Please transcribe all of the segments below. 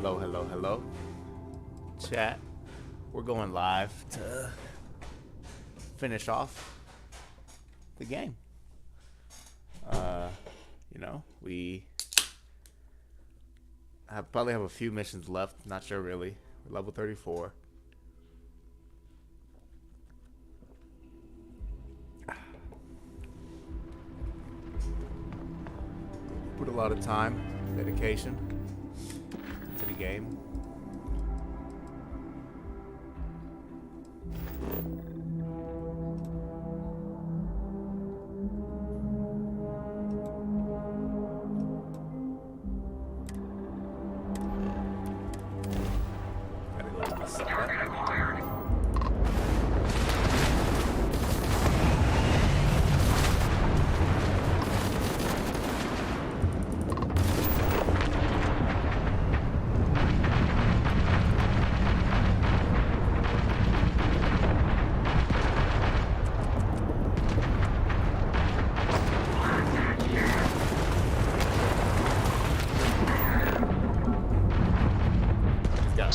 Hello, hello, hello. Chat. We're going live to finish off the game. We probably have a few missions left. Not sure really. We're level 34. Put a lot of time, dedication to the game.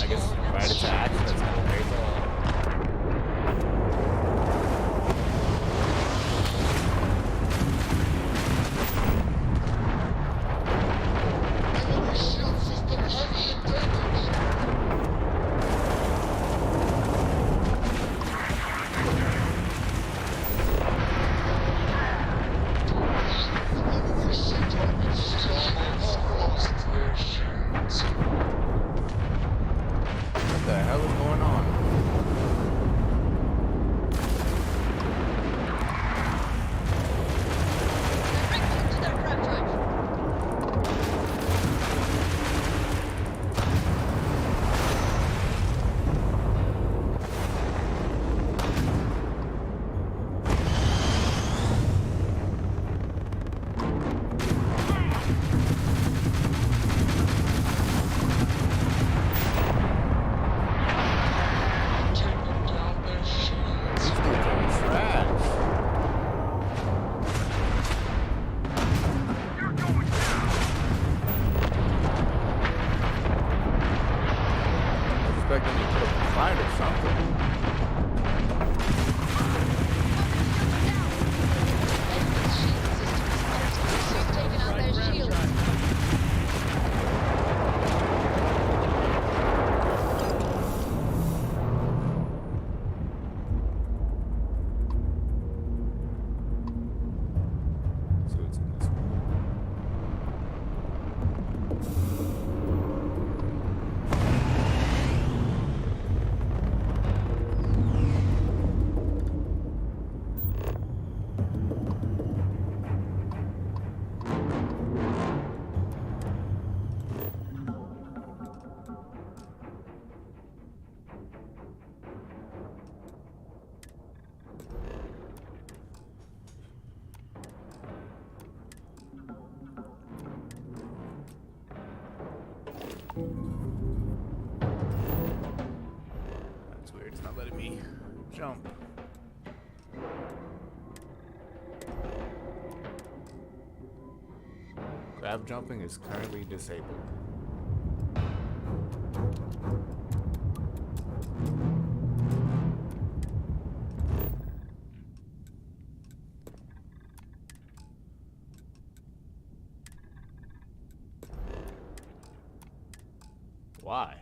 I guess right attack. That's kind of crazy. What the hell is going on? Expecting me to put up a fight or something. So it's in this one. That's weird. It's not letting me jump. Grab jumping is currently disabled. Why?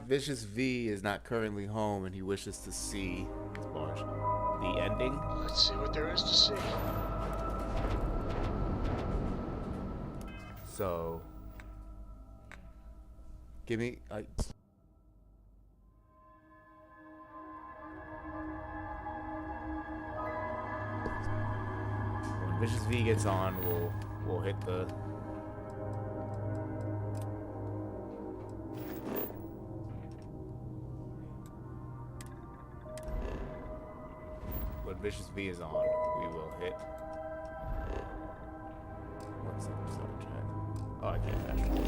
Vicious V is not currently home and he wishes to see the ending. Let's see what there is to see. So, give me. When Vicious V gets on, we'll hit the. When Vicious V is on, we will hit. What's the start chat? Oh, I can't actually.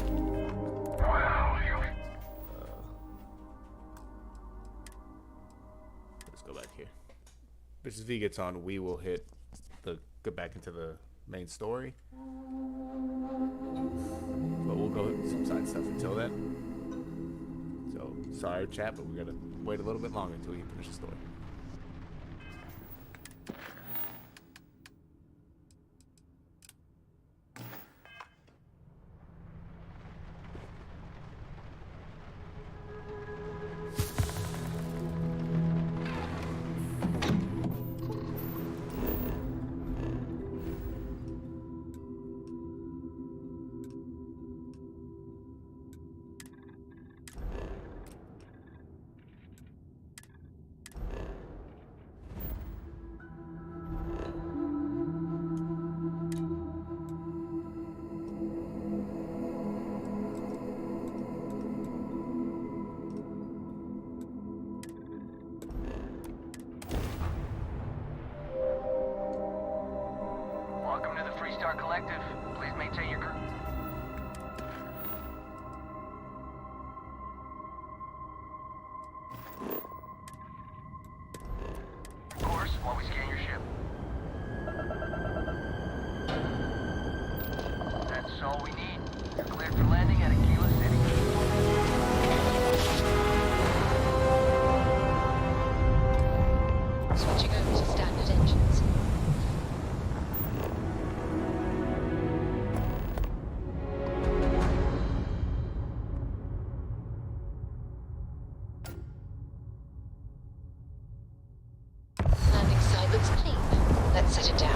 Let's go back here. Vicious V gets on, we will hit the go back into the main story. But we'll go hit some side stuff until then. So sorry, chat, but we gotta wait a little bit longer until we finish the story. Collective, please maintain your group. Course while we scan your ship. That's all we need. You're cleared for landing at Aquila City. Switching over to standard engines. Set it down.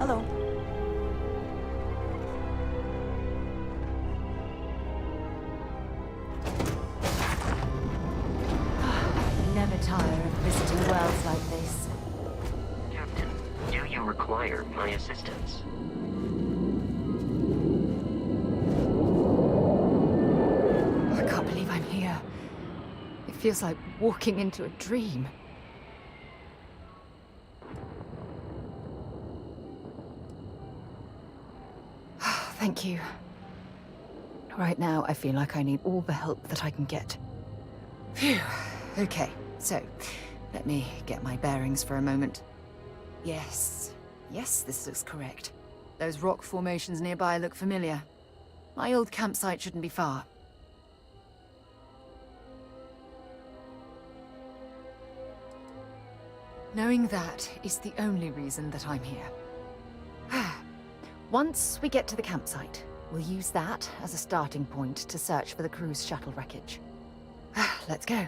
Hello. Never tire of visiting worlds like this. Captain, do you require my assistance? I can't believe I'm here. It feels like walking into a dream. Thank you. Right now, I feel like I need all the help that I can get. Phew. Okay, so let me get my bearings for a moment. Yes, Yes, this looks correct. Those rock formations nearby look familiar. My old campsite shouldn't be far. Knowing that is the only reason that I'm here. Once we get to the campsite, we'll use that as a starting point to search for the cruise shuttle wreckage. Let's go.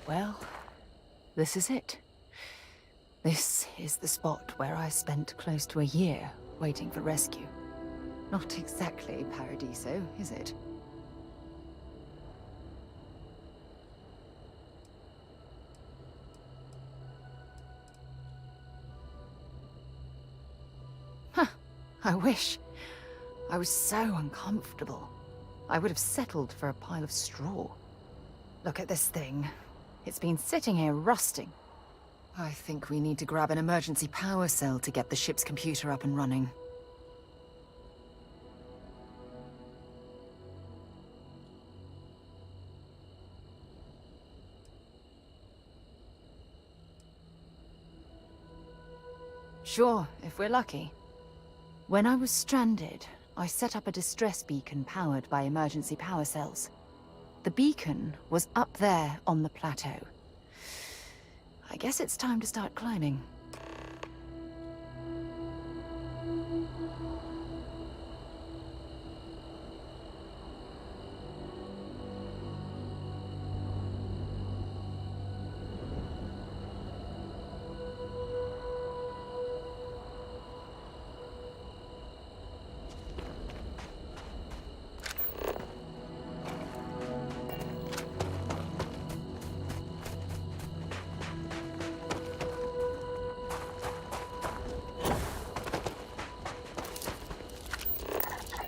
Well, this is it. This is the spot where I spent close to a year waiting for rescue. Not exactly Paradiso, is it? Huh, I wish. I was so uncomfortable. I would have settled for a pile of straw. Look at this thing. It's been sitting here rusting. I think we need to grab an emergency power cell to get the ship's computer up and running. Sure, if we're lucky. When I was stranded, I set up a distress beacon powered by emergency power cells. The beacon was up there on the plateau. I guess it's time to start climbing.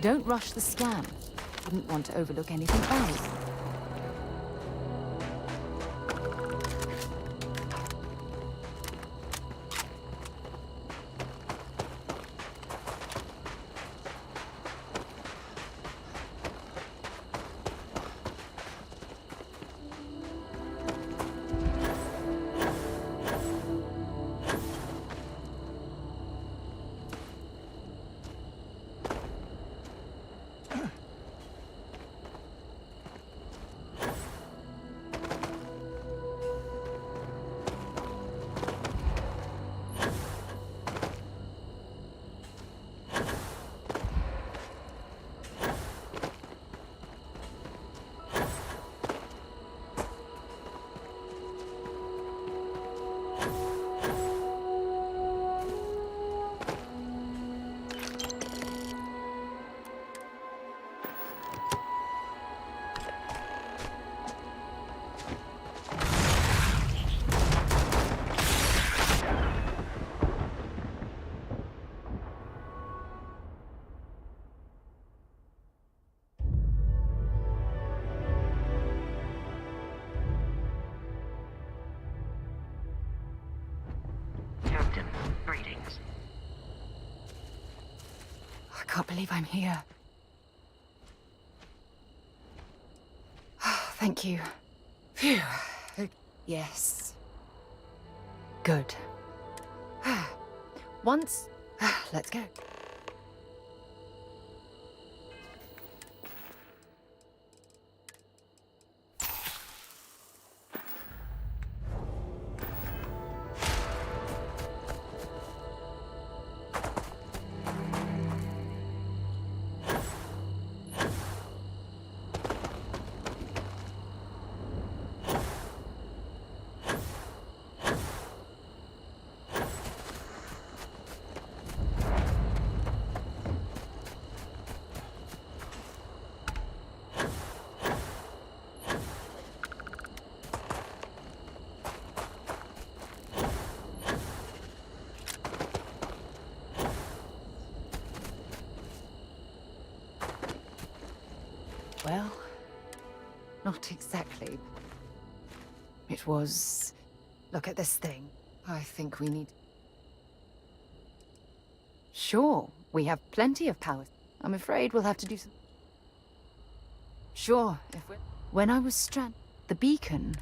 Don't rush the scan. Wouldn't want to overlook anything else. Greetings. I can't believe I'm here. Thank you. Phew. Yes. Good. Once... Let's go. Well, not exactly. It was... Look at this thing. I think we need... Sure, we have plenty of power. I'm afraid we'll have to do some... Sure, if we're... When I was stranded, the beacon...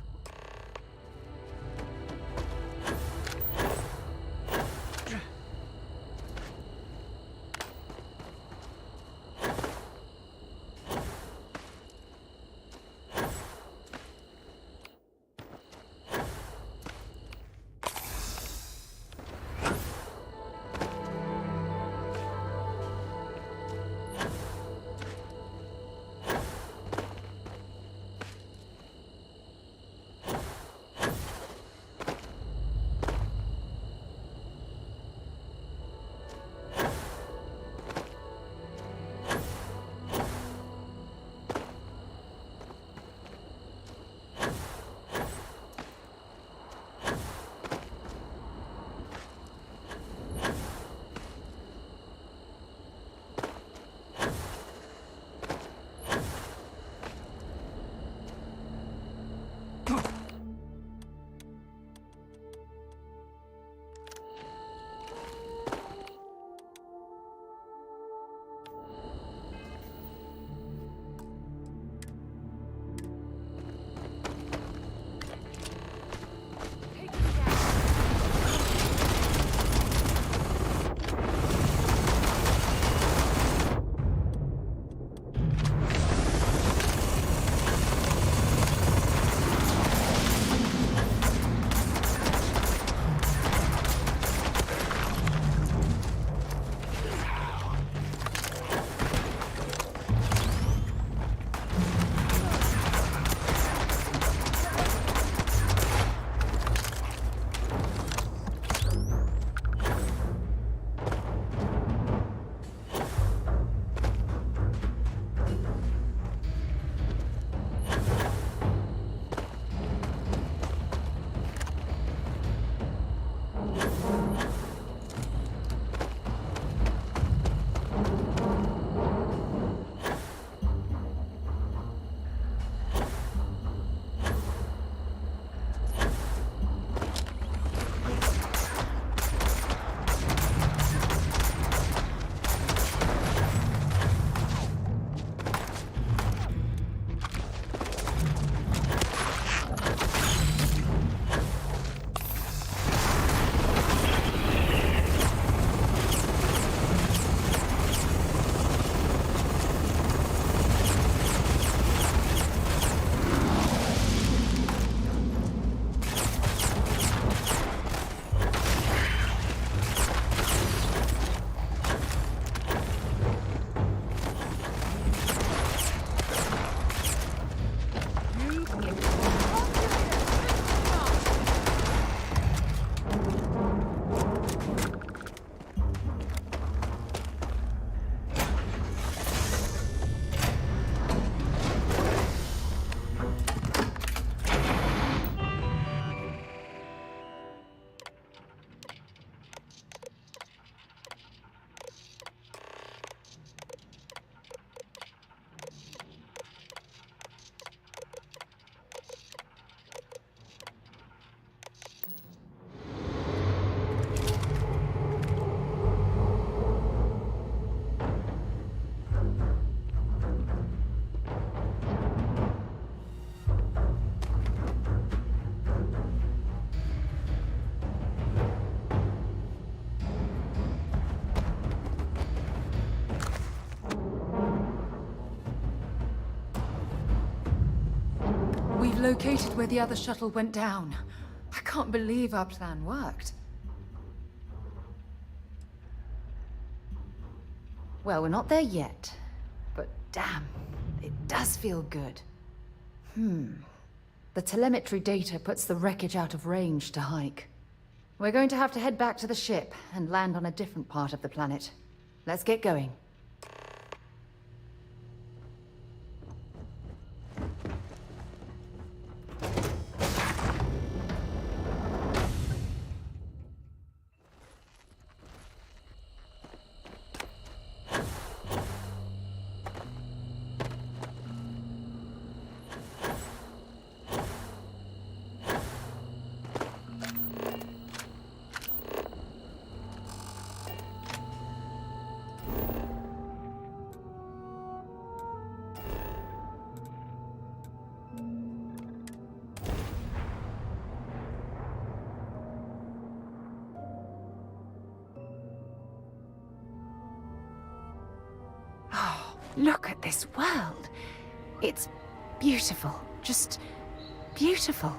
located where the other shuttle went down. I can't believe our plan worked. Well, we're not there yet. But damn, it does feel good. The telemetry data puts the wreckage out of range to hike. We're going to have to head back to the ship and land on a different part of the planet. Let's get going. Look at this world. It's beautiful. Just beautiful.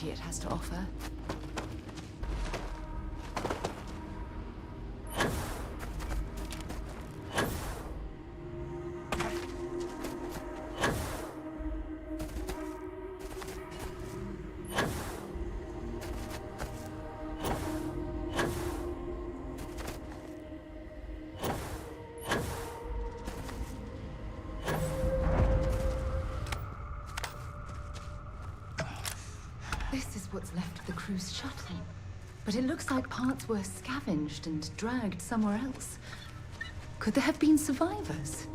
It has to offer. This is what's left of the cruise shuttle. But it looks like parts were scavenged and dragged somewhere else. Could there have been survivors?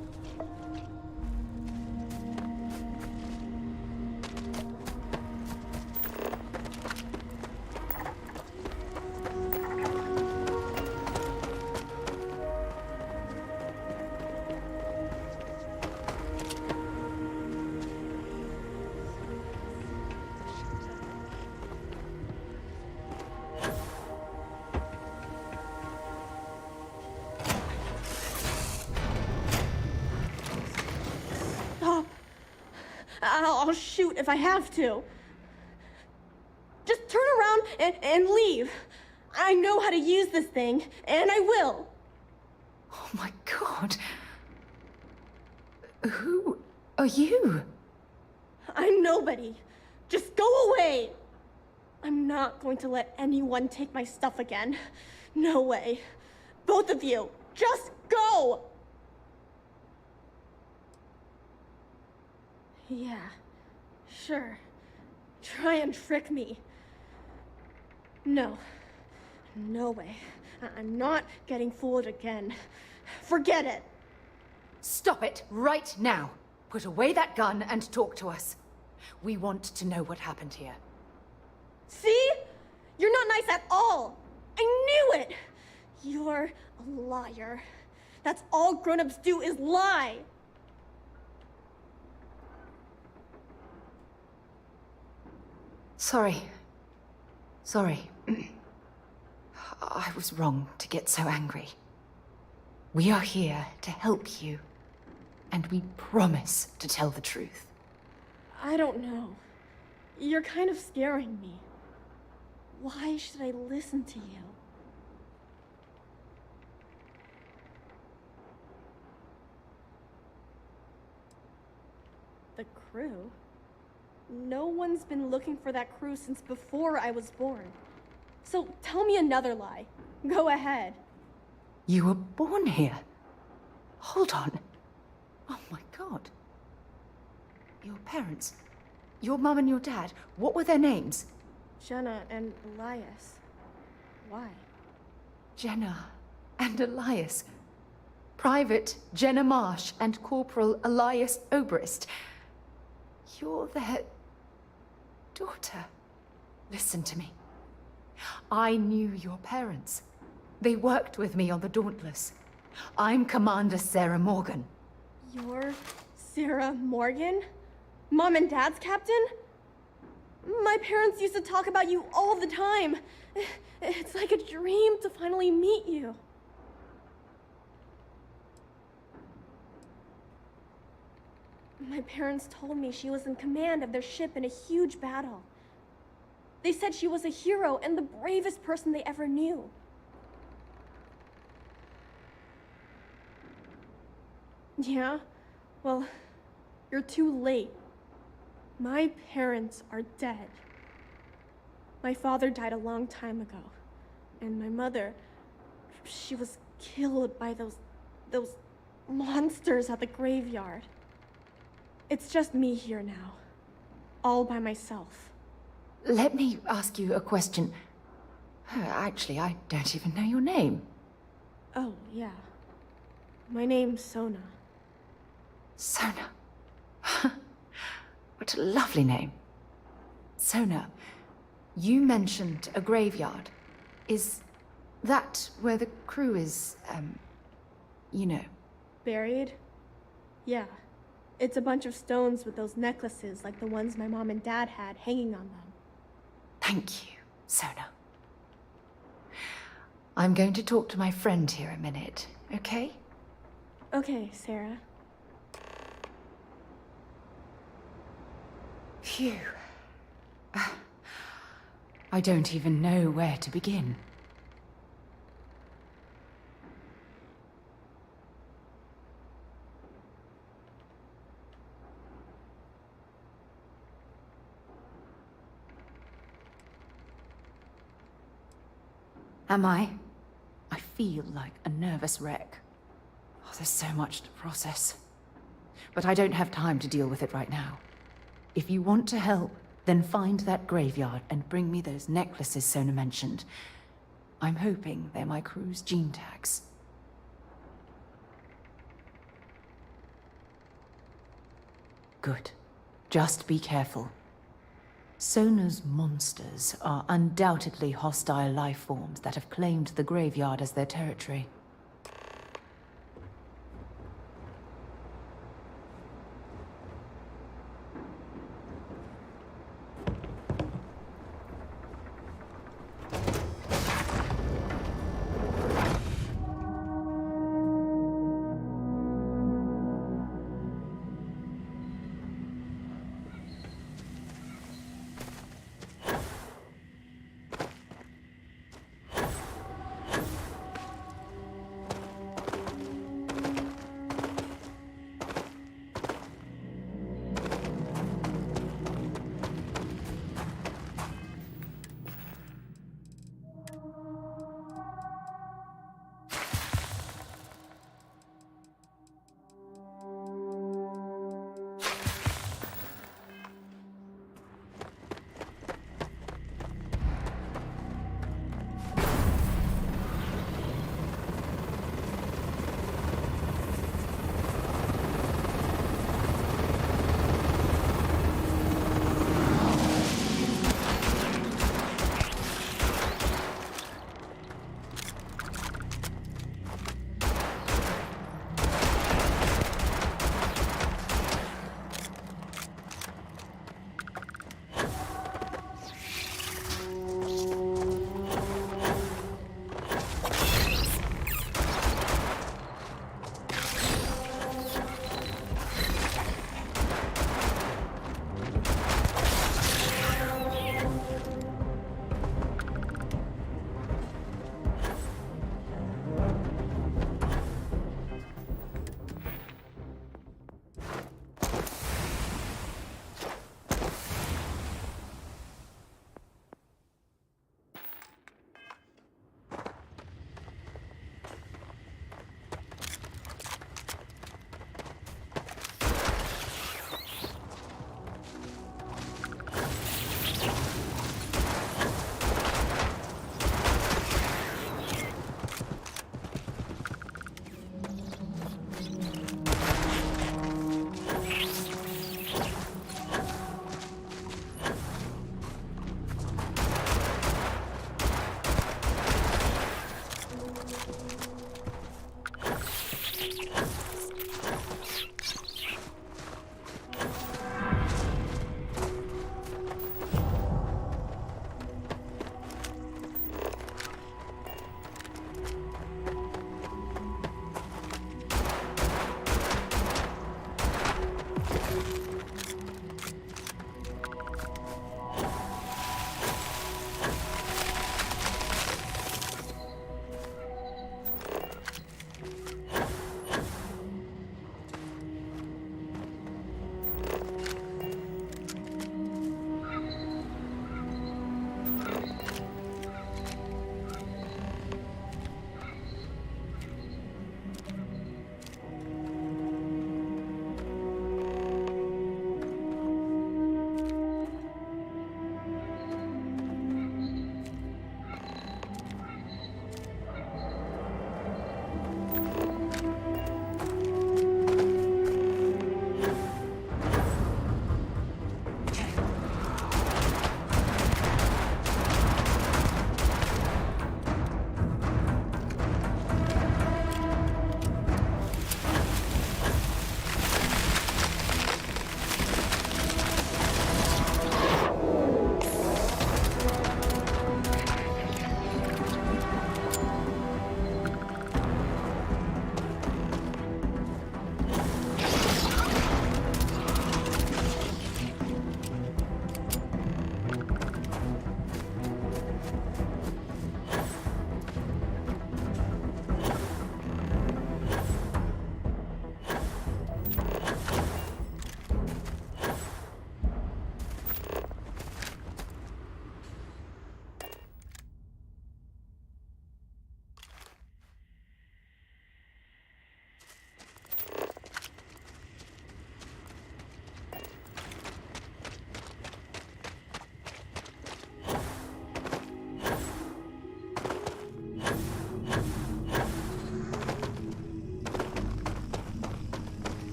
I'll shoot if I have to. Just turn around and leave. I know how to use this thing, and I will. Oh my God. Who are you? I'm nobody. Just go away. I'm not going to let anyone take my stuff again. No way. Both of you, just go! Yeah, sure. Try and trick me. No. No way. I'm not getting fooled again. Forget it. Stop it right now. Put away that gun and talk to us. We want to know what happened here. See? You're not nice at all. I knew it. You're a liar. That's all grown-ups do is lie. Sorry. I was wrong to get so angry. We are here to help you, and we promise to tell the truth. I don't know. You're kind of scaring me. Why should I listen to you? The crew? No one's been looking for that crew since before I was born. So tell me another lie. Go ahead. You were born here? Hold on. Oh my God. Your parents, your mum and your dad, what were their names? Jenna and Elias. Why? Jenna and Elias. Private Jenna Marsh and Corporal Elias Obrist. You're their daughter. Listen to me. I knew your parents. They worked with me on the Dauntless. I'm Commander Sarah Morgan. You're Sarah Morgan? Mom and Dad's captain? My parents used to talk about you all the time. It's like a dream to finally meet you. My parents told me she was in command of their ship in a huge battle. They said she was a hero and the bravest person they ever knew. Yeah? Well, you're too late. My parents are dead. My father died a long time ago. And my mother, she was killed by those monsters at the graveyard. It's just me here now. All by myself. Let me ask you a question. Actually, I don't even know your name. Oh, yeah. My name's Sona. Sona. What a lovely name. Sona, you mentioned a graveyard. Is that where the crew is, you know? Buried? Yeah. It's a bunch of stones with those necklaces like the ones my mom and dad had hanging on them. Thank you, Sona. I'm going to talk to my friend here a minute, okay? Okay, Sarah. Phew. I don't even know where to begin. Am I? I feel like a nervous wreck. Oh, there's so much to process. But I don't have time to deal with it right now. If you want to help, then find that graveyard and bring me those necklaces Sona mentioned. I'm hoping they're my crew's gene tags. Good. Just be careful. Sona's monsters are undoubtedly hostile life forms that have claimed the graveyard as their territory.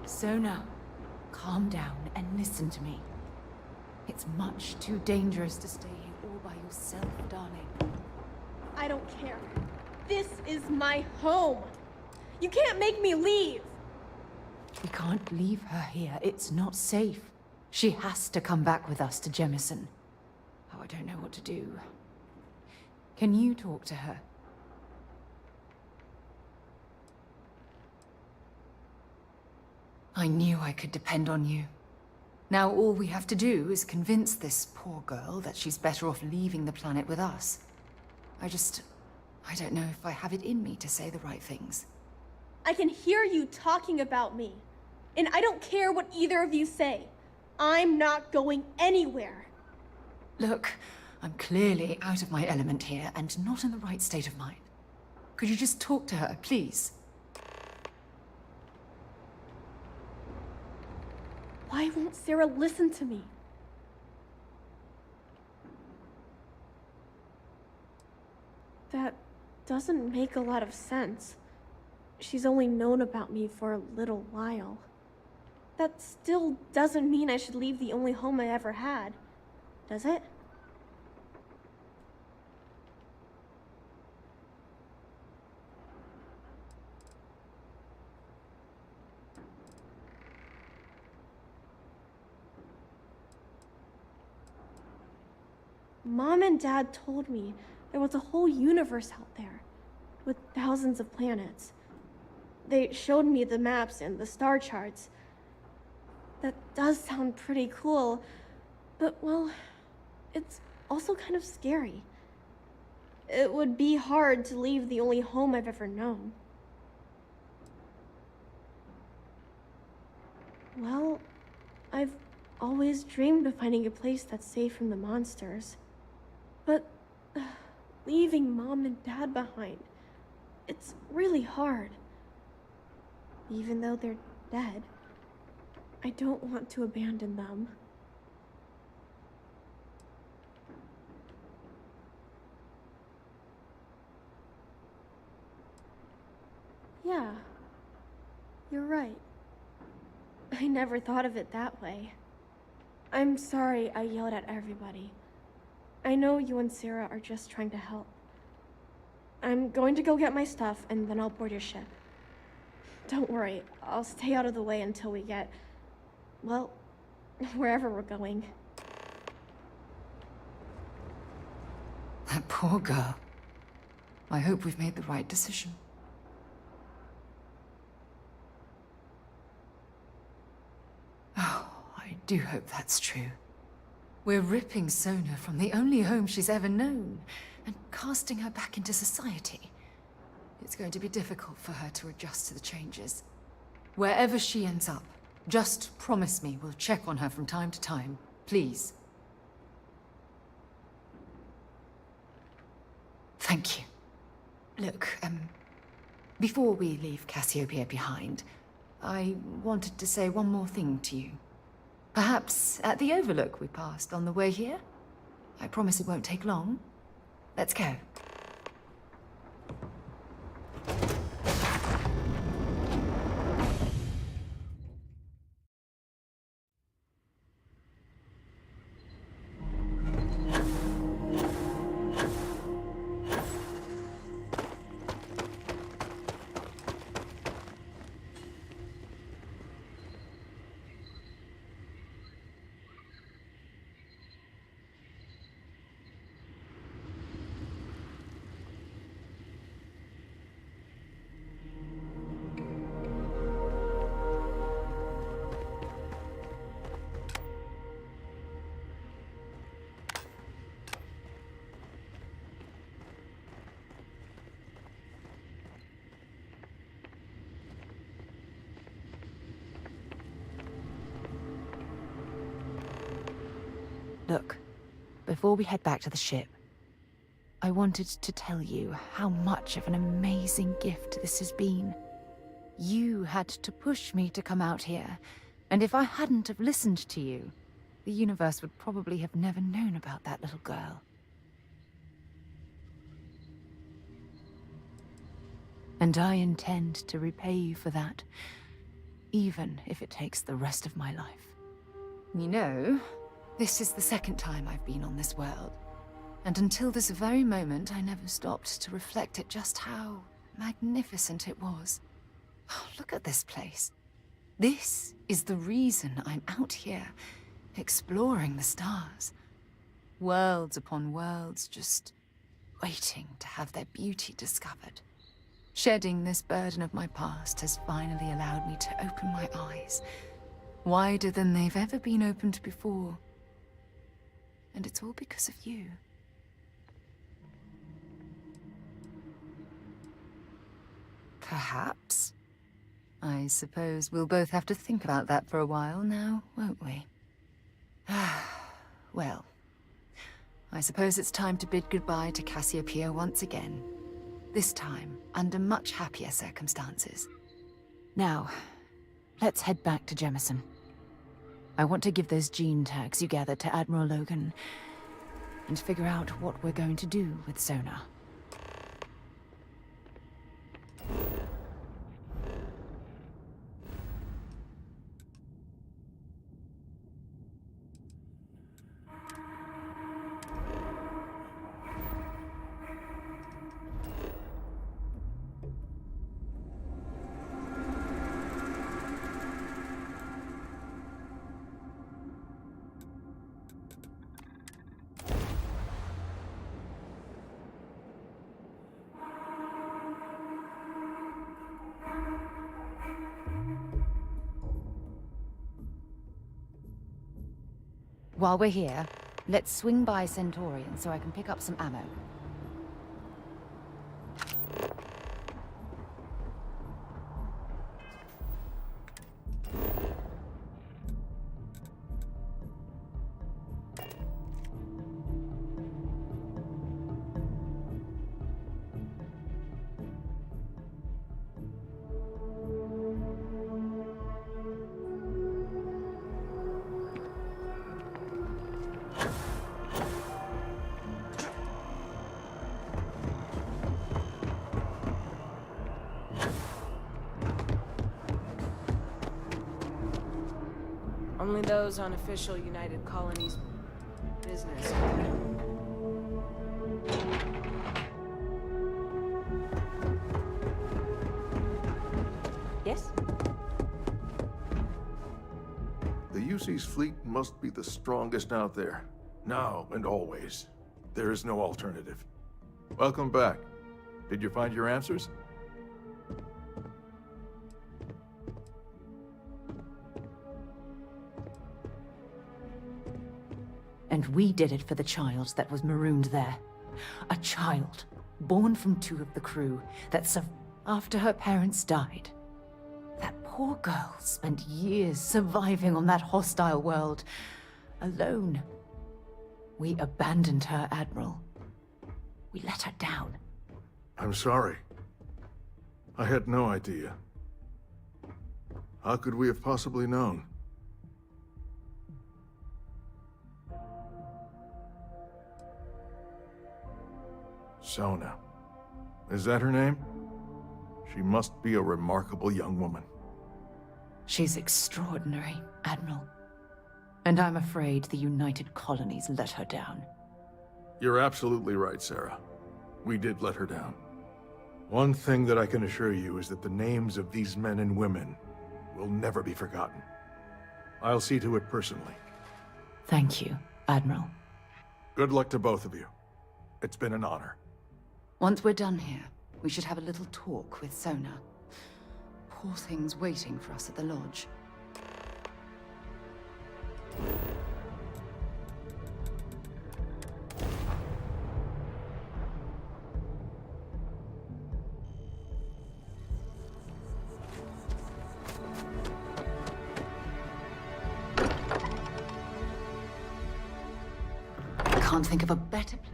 So now, calm down and listen to me. It's much too dangerous to stay here all by yourself, darling. I don't care. This is my home. You can't make me leave. We can't leave her here. It's not safe. She has to come back with us to Jemison. Oh, I don't know what to do. Can you talk to her? I knew I could depend on you. Now all we have to do is convince this poor girl that she's better off leaving the planet with us. I don't know if I have it in me to say the right things. I can hear you talking about me. And I don't care what either of you say. I'm not going anywhere. Look, I'm clearly out of my element here and not in the right state of mind. Could you just talk to her, please? Why won't Sarah listen to me? That doesn't make a lot of sense. She's only known about me for a little while. That still doesn't mean I should leave the only home I ever had, does it? Mom and Dad told me there was a whole universe out there with thousands of planets. They showed me the maps and the star charts. That does sound pretty cool, but well, it's also kind of scary. It would be hard to leave the only home I've ever known. Well, I've always dreamed of finding a place that's safe from the monsters. But leaving Mom and Dad behind, it's really hard. Even though they're dead, I don't want to abandon them. Yeah, you're right. I never thought of it that way. I'm sorry I yelled at everybody. I know you and Sarah are just trying to help. I'm going to go get my stuff and then I'll board your ship. Don't worry, I'll stay out of the way until we get, well, wherever we're going. That poor girl. I hope we've made the right decision. Oh, I do hope that's true. We're ripping Sona from the only home she's ever known and casting her back into society. It's going to be difficult for her to adjust to the changes. Wherever she ends up, just promise me we'll check on her from time to time, please. Thank you. Look, before we leave Cassiopeia behind, I wanted to say one more thing to you. Perhaps at the overlook we passed on the way here? I promise it won't take long. Let's go. Look, before we head back to the ship, I wanted to tell you how much of an amazing gift this has been. You had to push me to come out here, and if I hadn't have listened to you, the universe would probably have never known about that little girl. And I intend to repay you for that, even if it takes the rest of my life. You know, this is the second time I've been on this world, and until this very moment I never stopped to reflect at just how magnificent it was. Oh, look at this place. This is the reason I'm out here, exploring the stars. Worlds upon worlds, just waiting to have their beauty discovered. Shedding this burden of my past has finally allowed me to open my eyes, wider than they've ever been opened before. And it's all because of you. Perhaps. I suppose we'll both have to think about that for a while now, won't we? Well, I suppose it's time to bid goodbye to Cassiopeia once again. This time, under much happier circumstances. Now, let's head back to Jemison. I want to give those gene tags you gathered to Admiral Logan and figure out what we're going to do with Sona. While we're here, let's swing by Centaurian so I can pick up some ammo. Only those on official United Colonies business. Yes? The UC's fleet must be the strongest out there. Now and always. There is no alternative. Welcome back. Did you find your answers? And we did it for the child that was marooned there. A child, born from 2 of the crew, after her parents died. That poor girl spent years surviving on that hostile world, alone. We abandoned her, Admiral. We let her down. I'm sorry. I had no idea. How could we have possibly known? Sona. Is that her name? She must be a remarkable young woman. She's extraordinary, Admiral. And I'm afraid the United Colonies let her down. You're absolutely right, Sarah. We did let her down. One thing that I can assure you is that the names of these men and women will never be forgotten. I'll see to it personally. Thank you, Admiral. Good luck to both of you. It's been an honor. Once we're done here, we should have a little talk with Sona. Poor thing's waiting for us at the lodge. I can't think of a better place.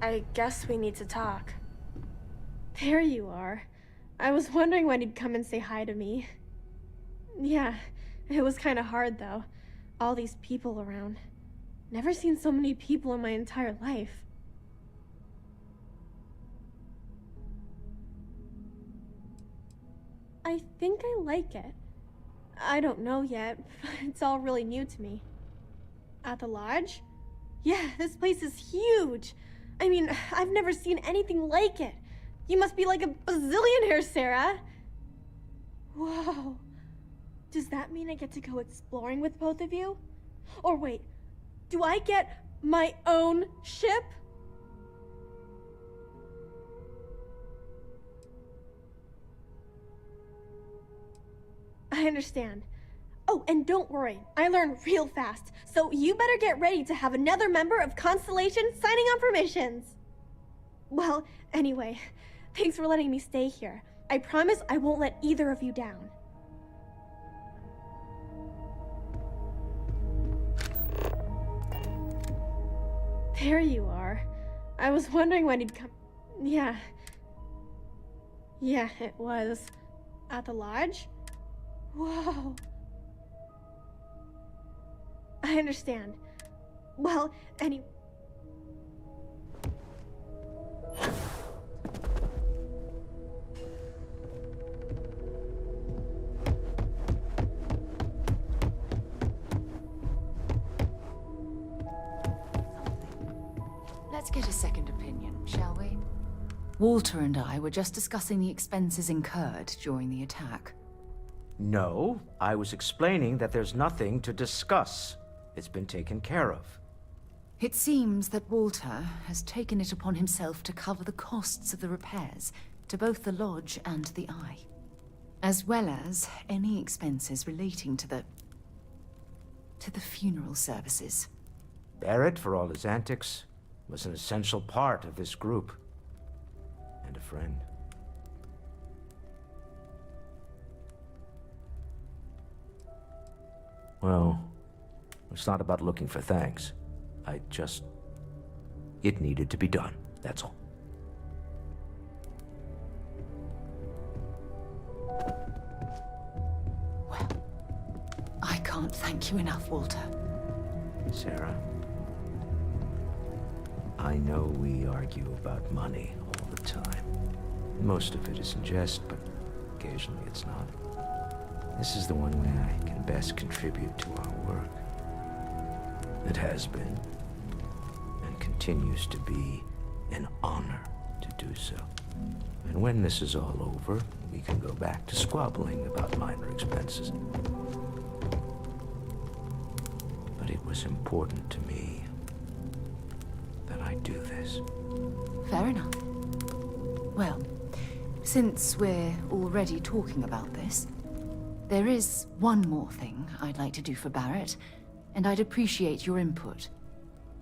I guess we need to talk. There you are. I was wondering when you'd come and say hi to me. Yeah, it was kind of hard though. All these people around. Never seen so many people in my entire life. I think I like it. I don't know yet. It's all really new to me. At the lodge? Yeah, this place is huge. I mean, I've never seen anything like it. You must be like a bazillionaire, Sarah. Whoa. Does that mean I get to go exploring with both of you? Or wait, do I get my own ship? I understand. Oh, and don't worry, I learn real fast, so you better get ready to have another member of Constellation signing on for missions. Well, anyway, thanks for letting me stay here. I promise I won't let either of you down. There you are. I was wondering when you'd come. Yeah. Yeah, it was. At the lodge? Whoa. I understand. Well, anyway. Let's get a second opinion, shall we? Walter and I were just discussing the expenses incurred during the attack. No, I was explaining that there's nothing to discuss. It's been taken care of. It seems that Walter has taken it upon himself to cover the costs of the repairs, to both the lodge and the Eye, as well as any expenses relating to the funeral services. Barrett, for all his antics, was an essential part of this group. And a friend. Well, it's not about looking for thanks. It needed to be done, that's all. Well, I can't thank you enough, Walter. Sarah, I know we argue about money all the time. Most of it is in jest, but occasionally it's not. This is the one way I can best contribute to our work. It has been, and continues to be, an honor to do so. And when this is all over, we can go back to squabbling about minor expenses. But it was important to me that I do this. Fair enough. Well, since we're already talking about this, there is one more thing I'd like to do for Barrett, and I'd appreciate your input.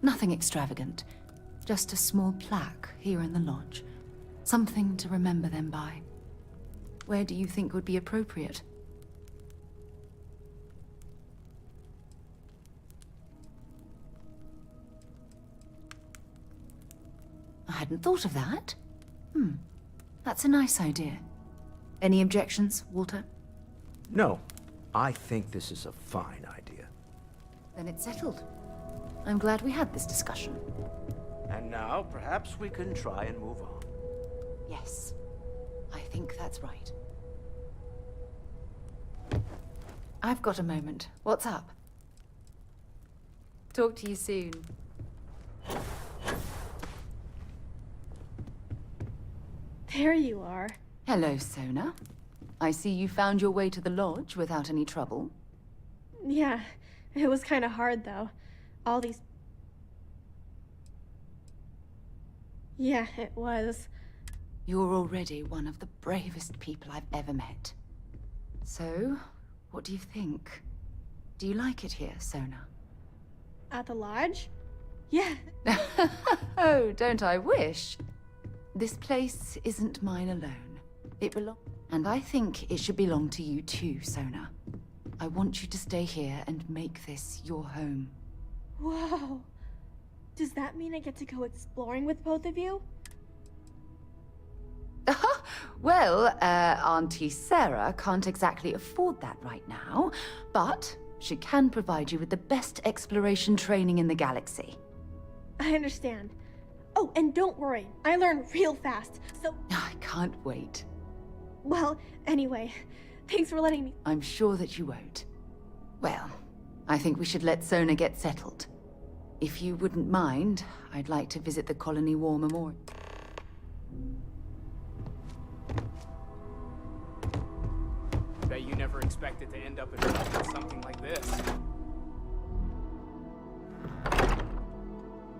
Nothing extravagant, just a small plaque here in the lodge. Something to remember them by. Where do you think would be appropriate? I hadn't thought of that. That's a nice idea. Any objections, Walter? No, I think this is a fine idea. Then it's settled. I'm glad we had this discussion. And now, perhaps we can try and move on. Yes, I think that's right. I've got a moment. What's up? Talk to you soon. There you are. Hello, Sona. I see you found your way to the lodge without any trouble. Yeah, it was kind of hard though. All these... Yeah, it was. You're already one of the bravest people I've ever met. So, what do you think? Do you like it here, Sona? At the lodge? Yeah. Oh, don't I wish? This place isn't mine alone. It belongs... And I think it should belong to you too, Sona. I want you to stay here and make this your home. Whoa. Does that mean I get to go exploring with both of you? Well, Auntie Sarah can't exactly afford that right now, but she can provide you with the best exploration training in the galaxy. I understand. Oh, and don't worry, I learn real fast, so... I can't wait. Well, anyway, thanks for letting me... I'm sure that you won't. Well, I think we should let Sona get settled. If you wouldn't mind, I'd like to visit the Colony War Memorial. Bet you never expected to end up involved in something like this.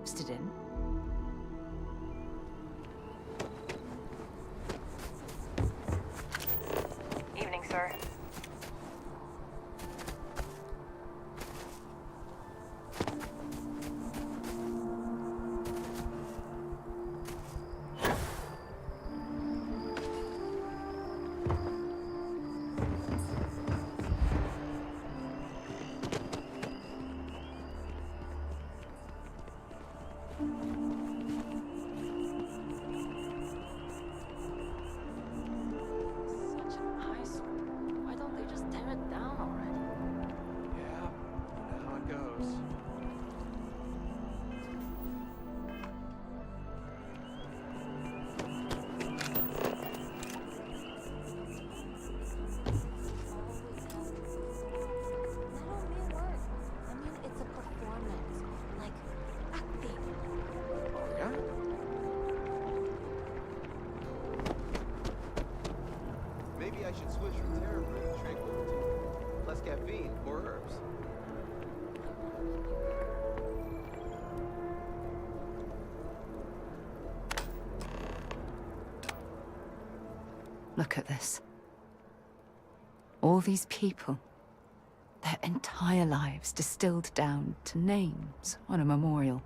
Stood in. Evening, sir. Such an eyesore. Why don't they just tear it down already? Yeah, you know how it goes. That don't mean work. I mean, it's a performance. Like, acting. Look at this. All these people. Their entire lives distilled down to names on a memorial.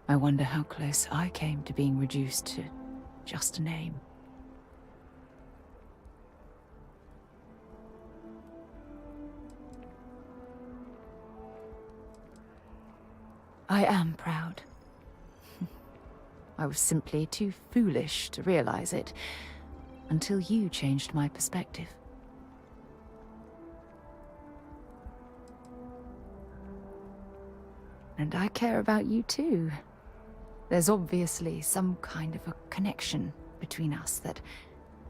I wonder how close I came to being reduced to just a name. I am proud. I was simply too foolish to realize it until you changed my perspective. And I care about you too. There's obviously some kind of a connection between us that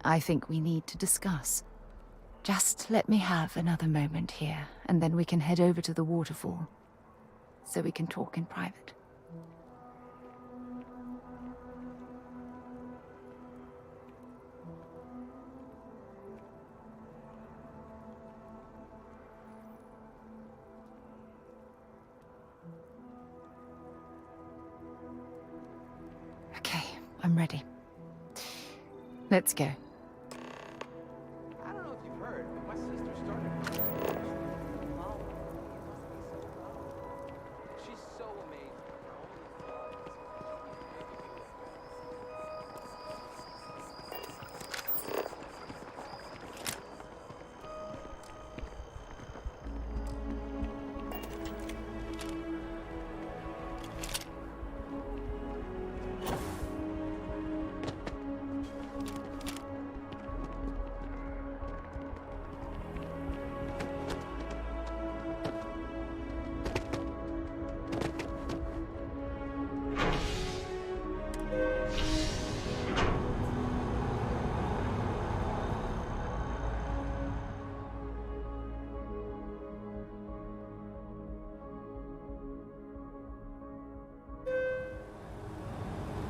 I think we need to discuss. Just let me have another moment here, and then we can head over to the waterfall, so we can talk in private. Okay, I'm ready. Let's go. I don't know if you've heard, but my sister started. She's so amazing.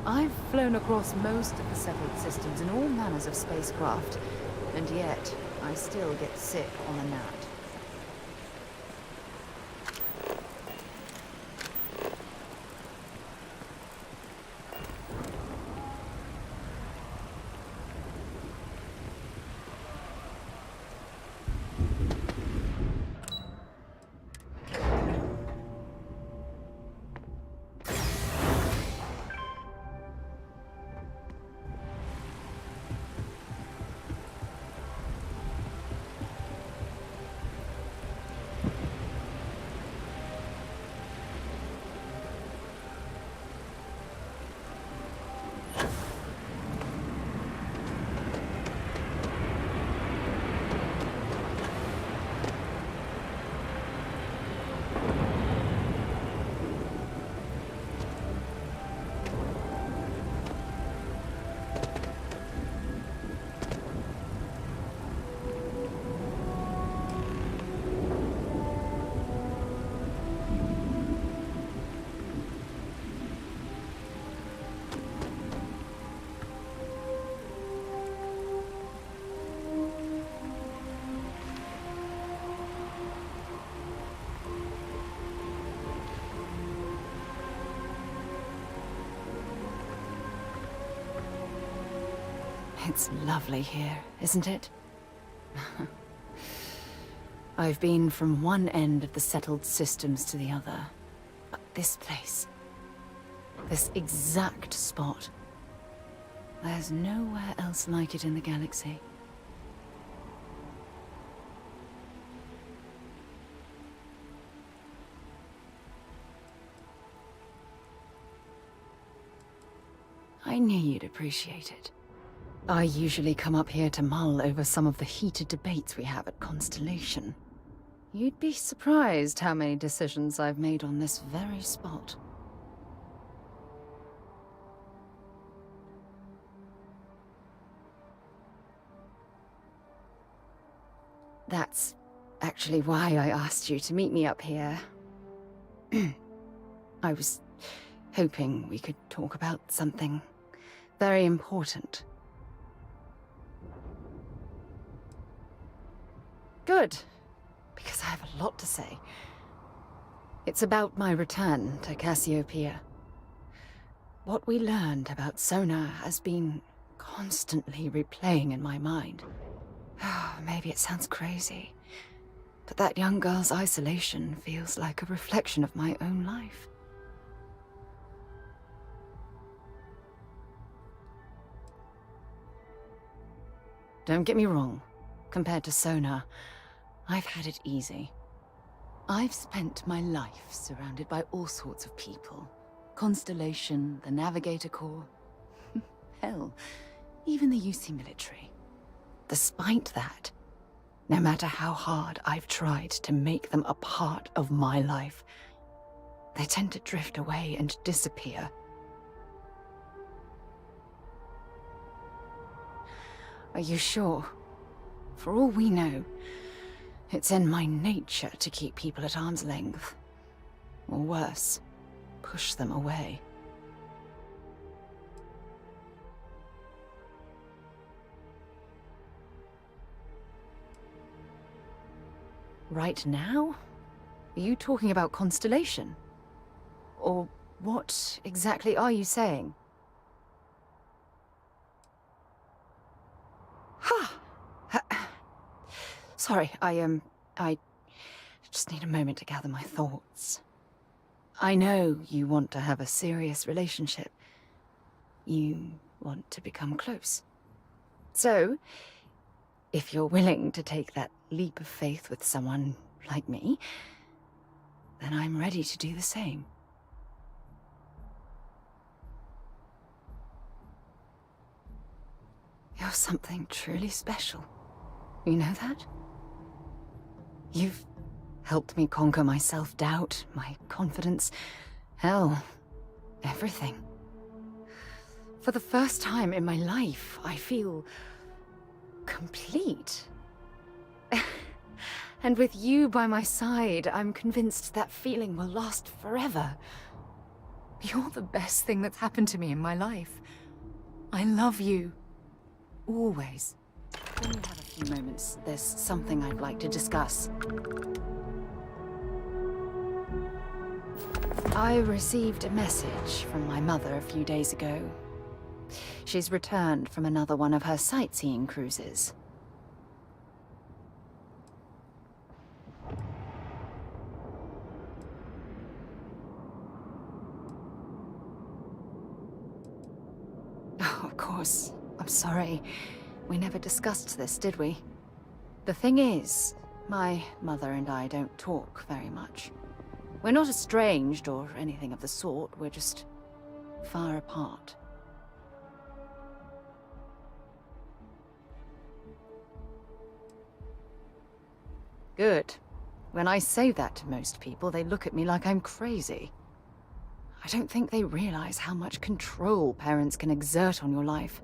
I've flown across most of the settled systems in all manners of spacecraft, and yet I still get sick on the gnat. It's lovely here, isn't it? I've been from one end of the settled systems to the other. But this place, this exact spot, there's nowhere else like it in the galaxy. I knew you'd appreciate it. I usually come up here to mull over some of the heated debates we have at Constellation. You'd be surprised how many decisions I've made on this very spot. That's actually why I asked you to meet me up here. I was hoping we could talk about something very important. Good, because I have a lot to say. It's about my return to Cassiopeia. What we learned about sonar has been constantly replaying in my mind. Maybe it sounds crazy, but that young girl's isolation feels like a reflection of my own life. Don't get me wrong. Compared to Sona, I've had it easy. I've spent my life surrounded by all sorts of people. Constellation, the Navigator Corps. Hell, even the UC military. Despite that, no matter how hard I've tried to make them a part of my life, they tend to drift away and disappear. Are you sure? For all we know, it's in my nature to keep people at arm's length. Or worse, push them away. Right now? Are you talking about Constellation? Or what exactly are you saying? Sorry, I just need a moment to gather my thoughts. I know you want to have a serious relationship. You want to become close. So, if you're willing to take that leap of faith with someone like me, then I'm ready to do the same. You're something truly special. You know that? You've helped me conquer my self-doubt, my confidence, hell, everything. For the first time in my life, I feel complete. And with you by my side, I'm convinced that feeling will last forever. You're the best thing that's happened to me in my life. I love you. Always. When you have a few moments, there's something I'd like to discuss. I received a message from my mother a few days ago. She's returned from another one of her sightseeing cruises. Oh, of course. I'm sorry. We never discussed this, did we? The thing is, my mother and I don't talk very much. We're not estranged or anything of the sort, we're just far apart. Good. When I say that to most people, they look at me like I'm crazy. I don't think they realize how much control parents can exert on your life,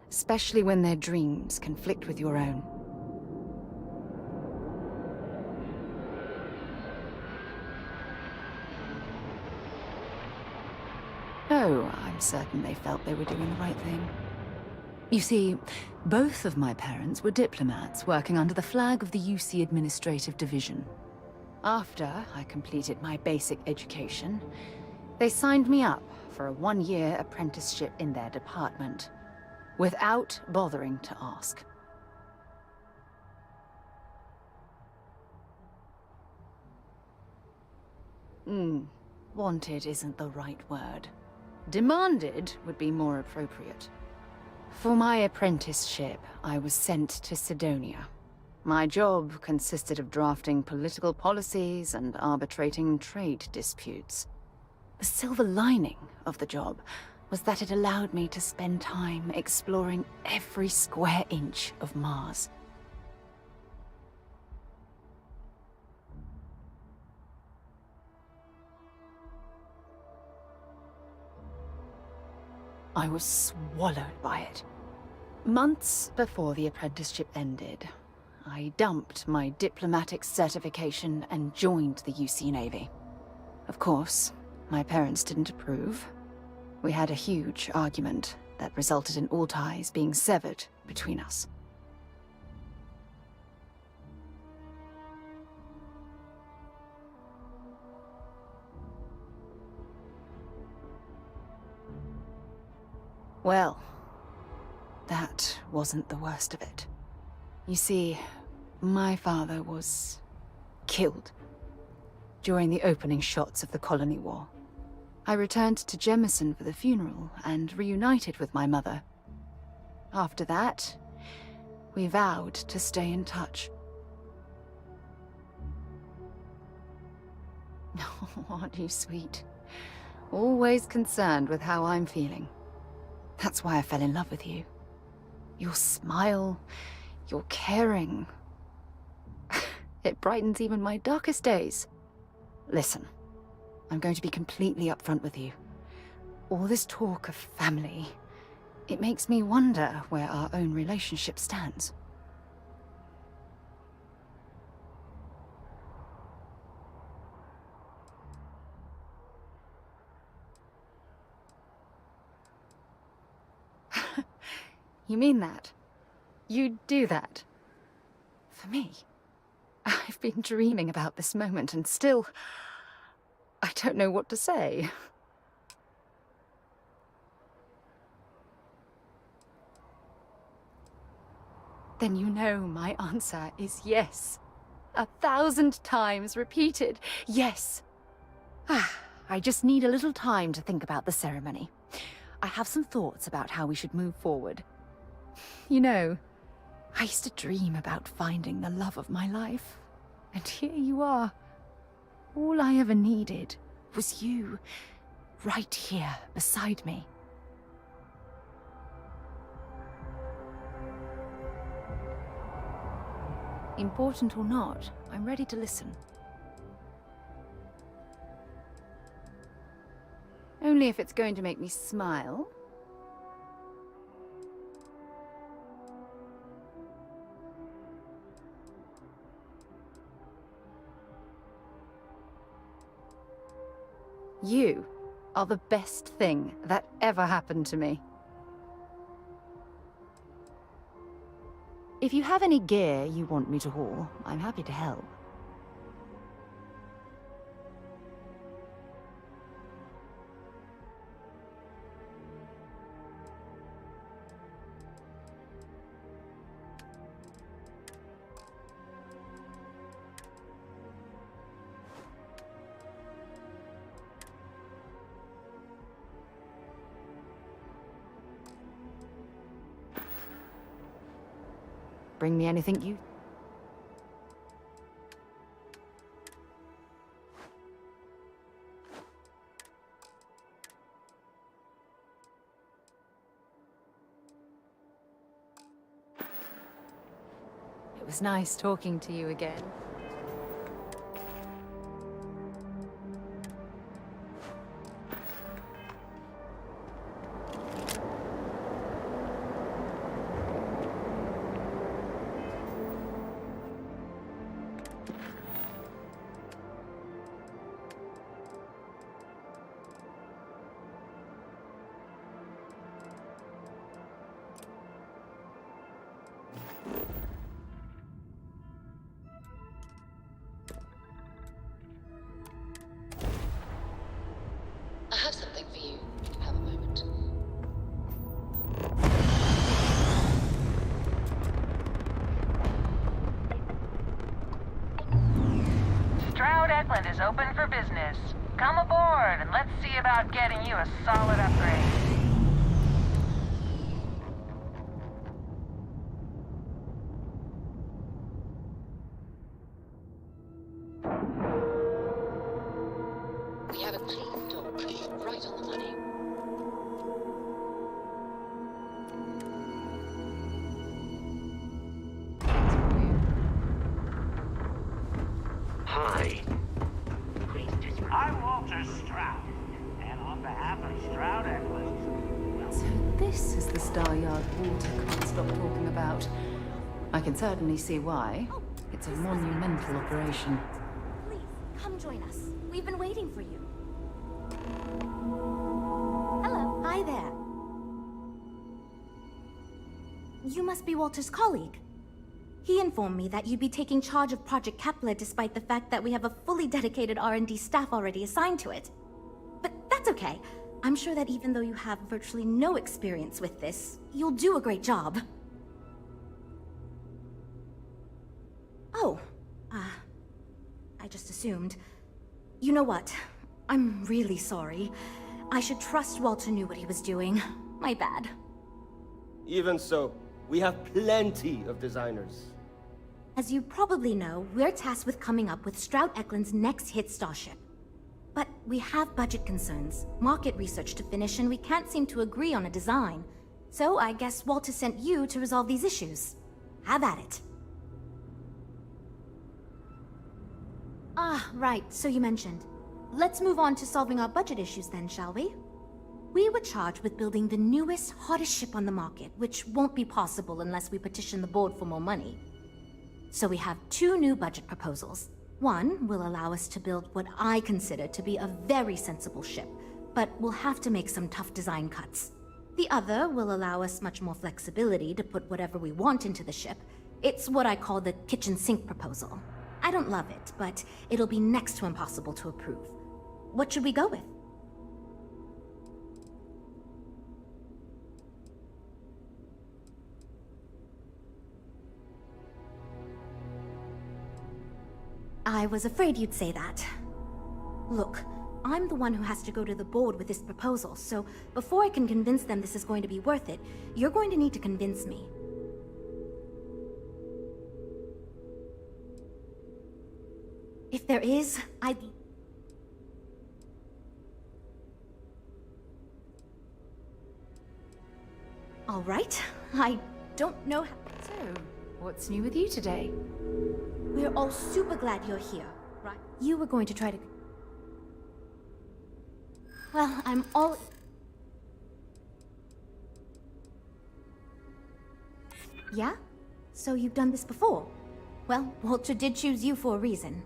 especially when their dreams conflict with your own. Oh, I'm certain they felt they were doing the right thing. You see, both of my parents were diplomats working under the flag of the UC Administrative Division. After I completed my basic education, they signed me up for a one-year apprenticeship in their department, without bothering to ask. Wanted isn't the right word. Demanded would be more appropriate. For my apprenticeship, I was sent to Sidonia. My job consisted of drafting political policies and arbitrating trade disputes. The silver lining of the job was that it allowed me to spend time exploring every square inch of Mars. I was swallowed by it. Months before the apprenticeship ended, I dumped my diplomatic certification and joined the UC Navy. Of course, my parents didn't approve. We had a huge argument that resulted in all ties being severed between us. Well, that wasn't the worst of it. You see, my father was killed during the opening shots of the Colony War. I returned to Jemison for the funeral and reunited with my mother. After that, we vowed to stay in touch. Oh, aren't you sweet? Always concerned with how I'm feeling. That's why I fell in love with you. Your smile, your caring. It brightens even my darkest days. Listen, I'm going to be completely upfront with you. All this talk of family, it makes me wonder where our own relationship stands. You mean that? You do that? For me? I've been dreaming about this moment and still... I don't know what to say. Then you know my answer is yes. 1,000 times repeated, yes. I just need a little time to think about the ceremony. I have some thoughts about how we should move forward. You know, I used to dream about finding the love of my life. And here you are. All I ever needed was you, right here beside me. Important or not, I'm ready to listen. Only if it's going to make me smile. You are the best thing that ever happened to me. If you have any gear you want me to haul, I'm happy to help. Bring me anything you... It was nice talking to you again. I have something for you. Have a moment. Stroud Eklund is open for business. Come aboard and let's see about getting you a solid upgrade. We have a clean dock, right on the money. Hi. I'm Walter Stroud, and on behalf of Stroud Eklund, So this is the Star Yard Walter can't stop talking about. I can certainly see why. It's a monumental operation. Please, come join us. We've been waiting for you. Hello. Hi there. You must be Walter's colleague. He informed me that you'd be taking charge of Project Kepler despite the fact that we have a fully dedicated R&D staff already assigned to it. But that's okay. I'm sure that even though you have virtually no experience with this, you'll do a great job. Oh, I just assumed. You know what? I'm really sorry. I should trust Walter knew what he was doing. My bad. Even so, we have plenty of designers. As you probably know, we're tasked with coming up with Stroud Eklund's next hit starship. But we have budget concerns, market research to finish, and we can't seem to agree on a design. So I guess Walter sent you to resolve these issues. Have at it. Ah, right, so you mentioned. Let's move on to solving our budget issues then, shall we? We were charged with building the newest, hottest ship on the market, which won't be possible unless we petition the board for more money. So we have 2 new budget proposals. One will allow us to build what I consider to be a very sensible ship, but we'll have to make some tough design cuts. The other will allow us much more flexibility to put whatever we want into the ship. It's what I call the kitchen sink proposal. I don't love it, but it'll be next to impossible to approve. What should we go with? I was afraid you'd say that. Look, I'm the one who has to go to the board with this proposal, so before I can convince them this is going to be worth it, you're going to need to convince me. If there is, I'd... All right, I don't know how... So, what's new with you today? We're all super glad you're here, right? You were going to try to... Well, I'm all... Yeah? So you've done this before? Well, Walter did choose you for a reason.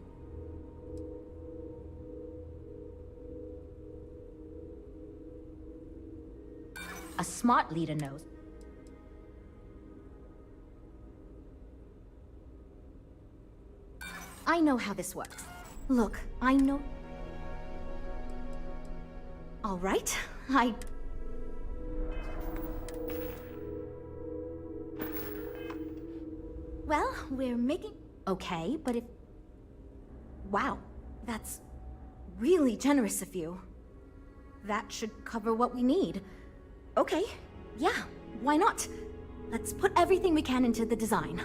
A smart leader knows. I know how this works. Look, I know... All right, Well, we're making... Okay, but if... Wow, that's really generous of you. That should cover what we need. Okay, yeah, why not? Let's put everything we can into the design.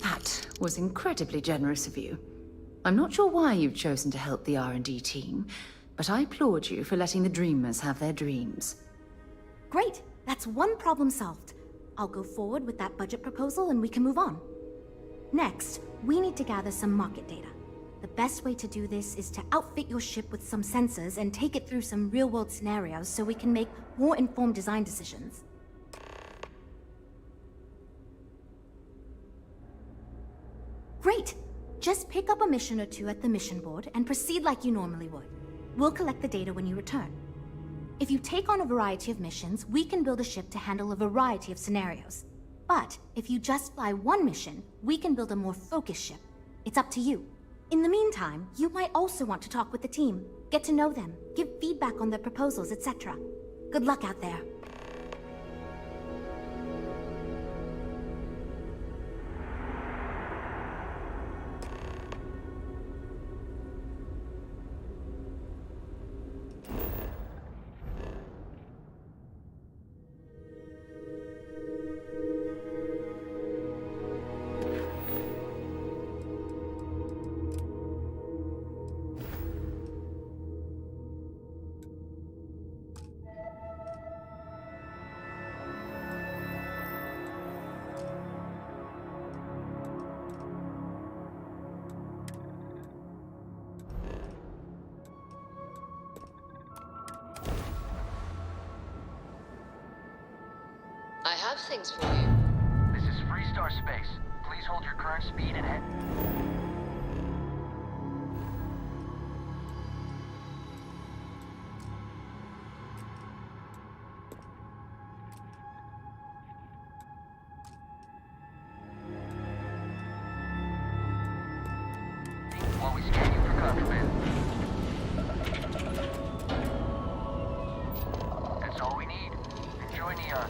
That was incredibly generous of you. I'm not sure why you've chosen to help the R&D team, but I applaud you for letting the dreamers have their dreams. Great, that's one problem solved. I'll go forward with that budget proposal and we can move on. Next, we need to gather some market data. The best way to do this is to outfit your ship with some sensors and take it through some real-world scenarios so we can make more informed design decisions. Great! Just pick up a mission or 2 at the mission board and proceed like you normally would. We'll collect the data when you return. If you take on a variety of missions, we can build a ship to handle a variety of scenarios. But if you just fly one mission, we can build a more focused ship. It's up to you. In the meantime, you might also want to talk with the team, get to know them, give feedback on their proposals, etc. Good luck out there. I have things for you. This is Freestar Space. Please hold your current speed and head... While we scan you for contraband. here.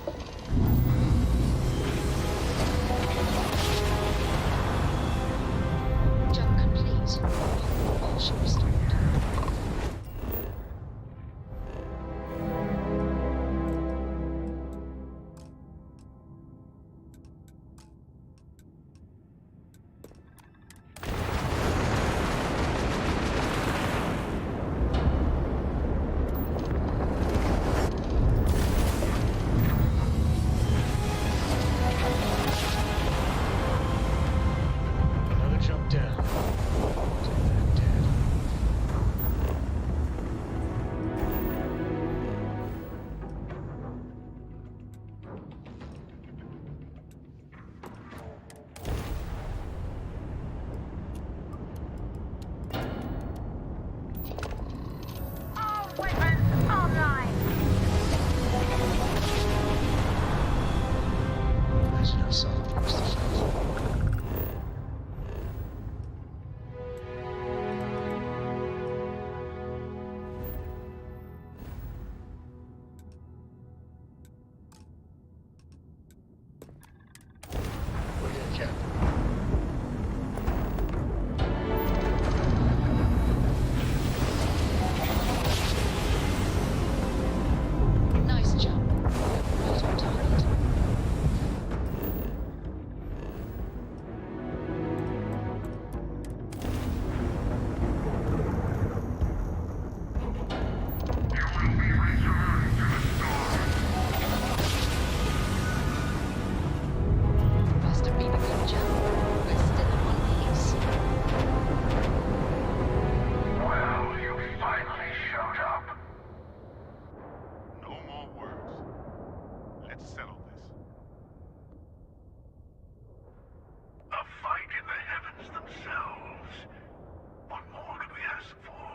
Jump complete. All ship restored. Another jump down. Take that, Dad. All weapons online! Imagine how solid it must have felt. Look at Captain. Nice jump. Right on target. Must have been a good jump. We're still in one piece. Well, you finally showed up. No more words. Let's settle this. A fight in the heavens themselves. What more could we ask for?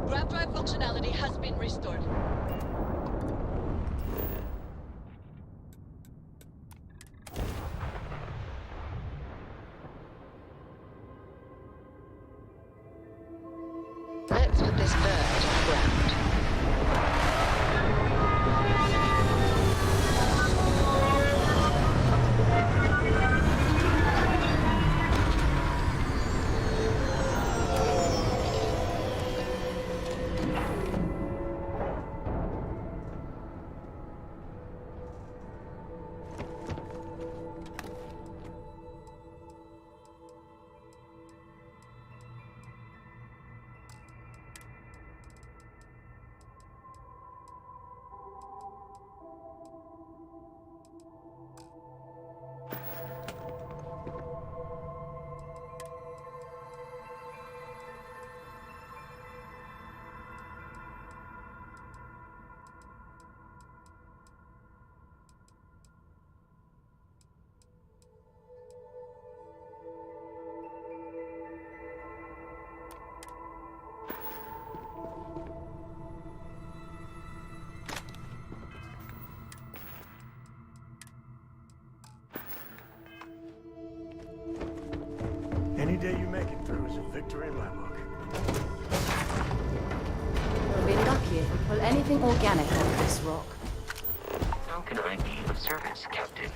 Grab drive functionality has been restored. Any day you make it through is a victory in my book. We'll be lucky if we pull anything organic off this rock. How can I be of service, Captain?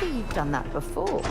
you've done that before.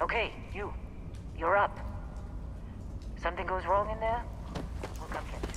Okay, you're up. Something goes wrong in there, we'll come get you.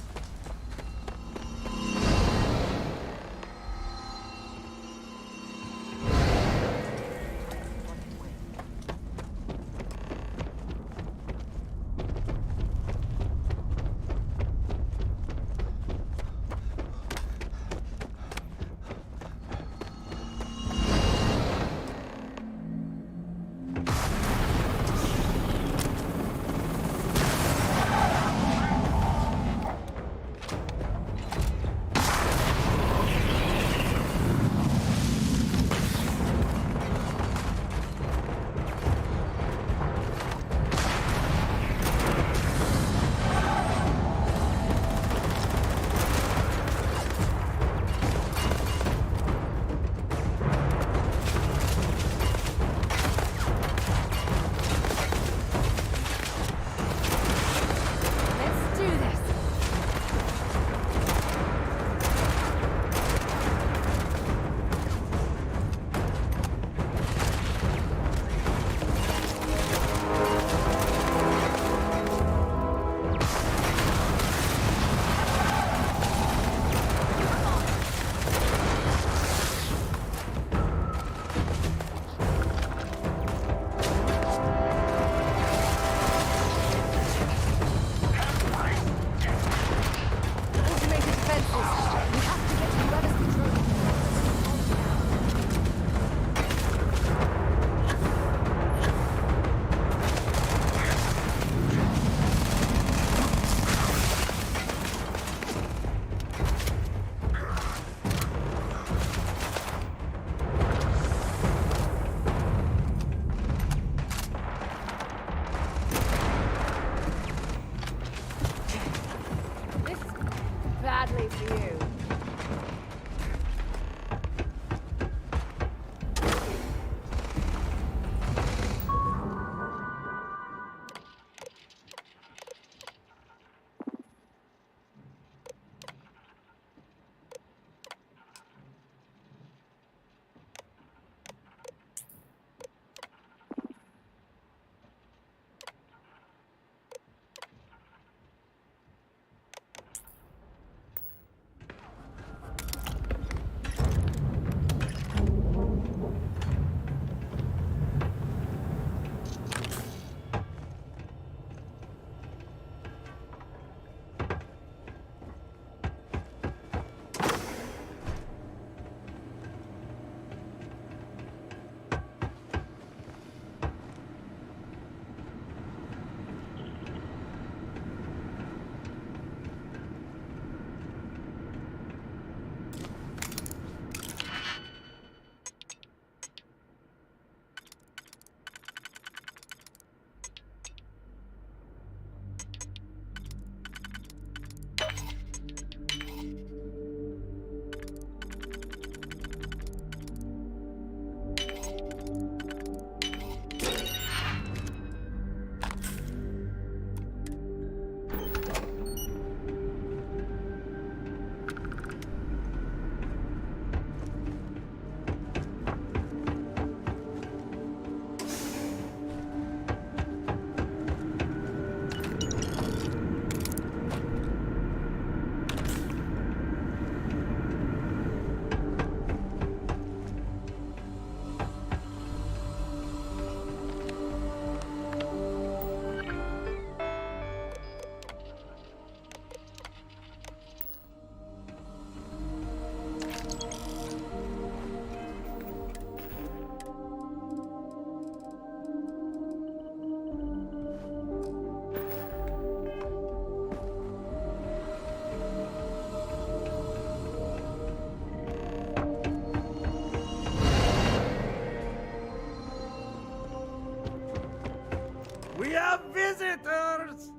visitors!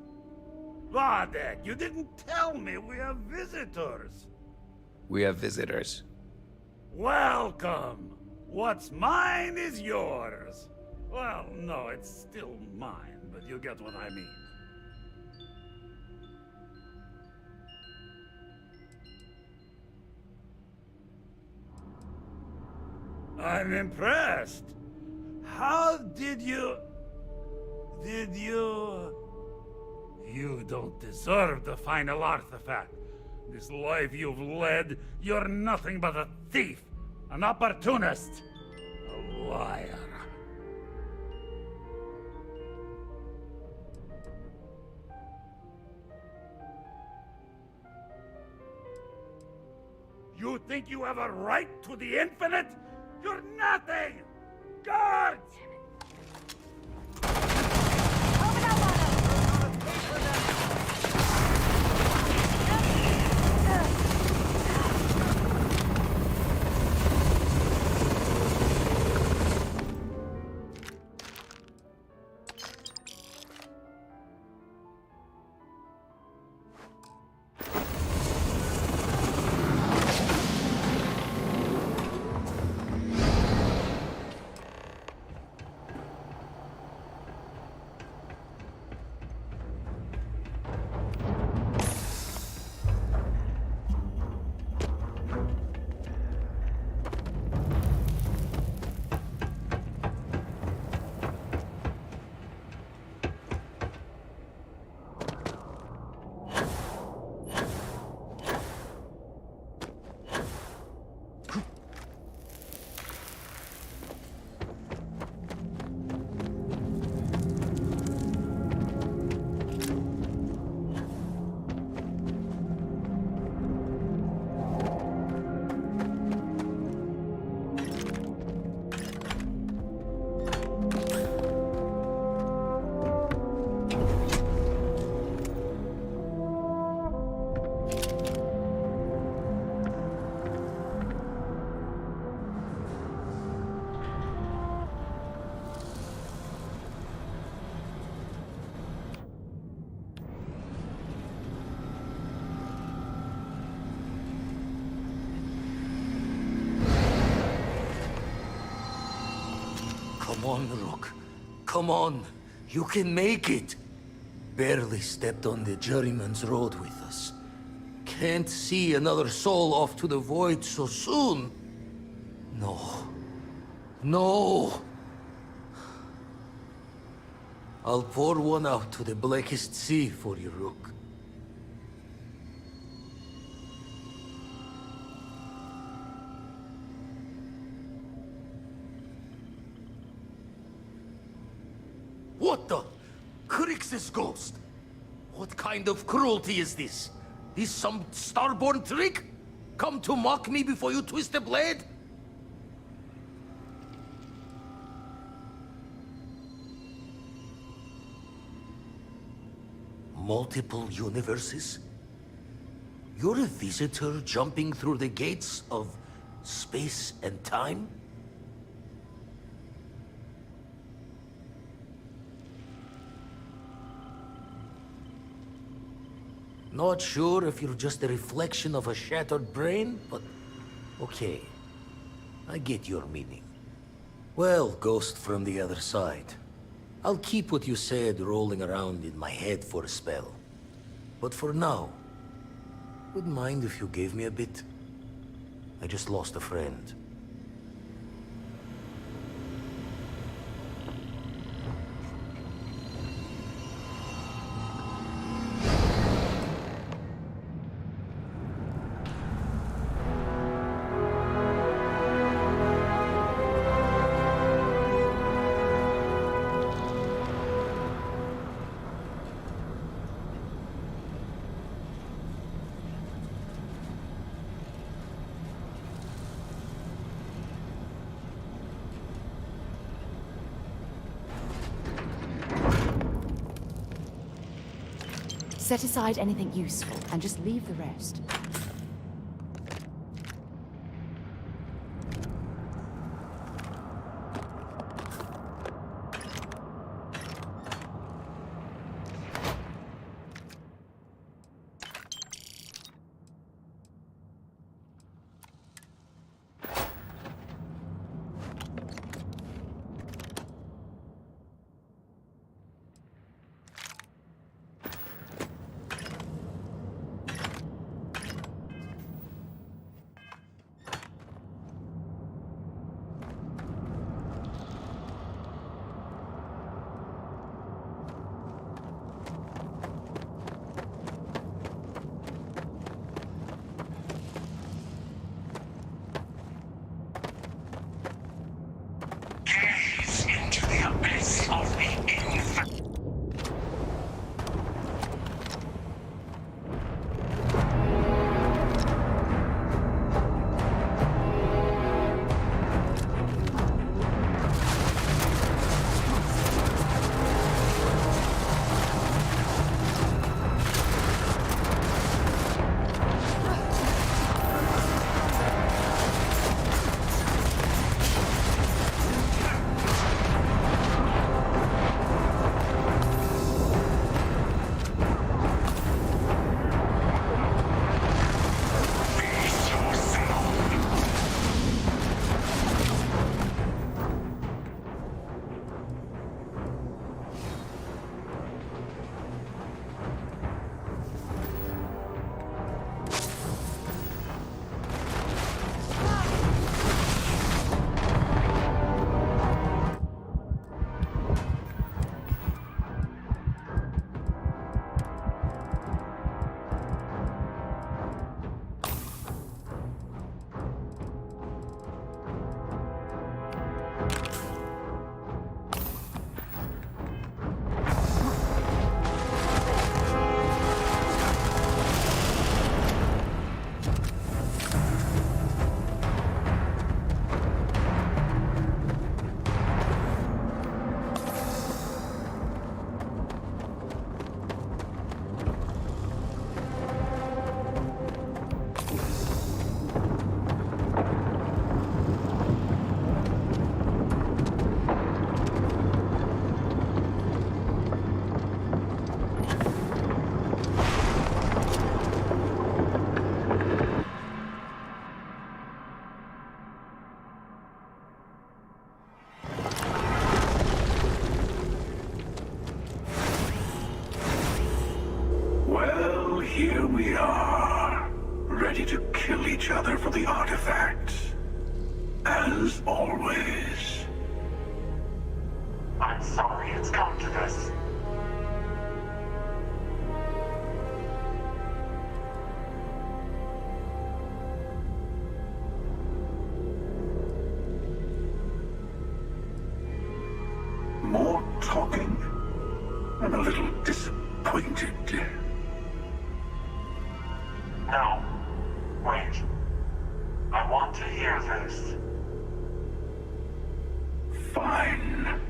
Wadek, you didn't tell me we have visitors. We have visitors. Welcome. What's mine is yours. Well, no, it's still mine, but you get what I mean. I'm impressed. How did you... You don't deserve the final artifact. This life you've led, you're nothing but a thief, an opportunist, a liar. You think you have a right to the infinite? You're nothing! Guards! Come on, Rook. Come on. You can make it. Barely stepped on the juryman's road with us. Can't see another soul off to the void so soon. No. No. I'll pour one out to the blackest sea for you, Rook. What the? Crix's ghost? What kind of cruelty is this? Is some starborn trick? Come to mock me before you twist the blade? Multiple universes? You're a visitor jumping through the gates of space and time? Not sure if you're just a reflection of a shattered brain, but okay. I get your meaning. Well, ghost from the other side. I'll keep what you said rolling around in my head for a spell. But for now, wouldn't mind if you gave me a bit. I just lost a friend. Set aside anything useful and just leave the rest. here we are, ready to kill each other for the artifacts. As always. I'm sorry it's come to this. More talking. I'm a little disappointed. No. Wait. I want to hear this. Fine.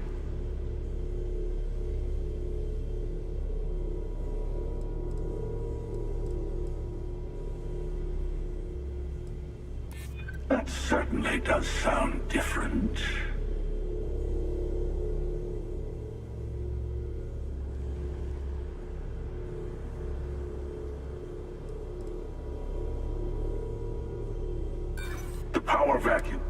That certainly does sound different. The power vacuum.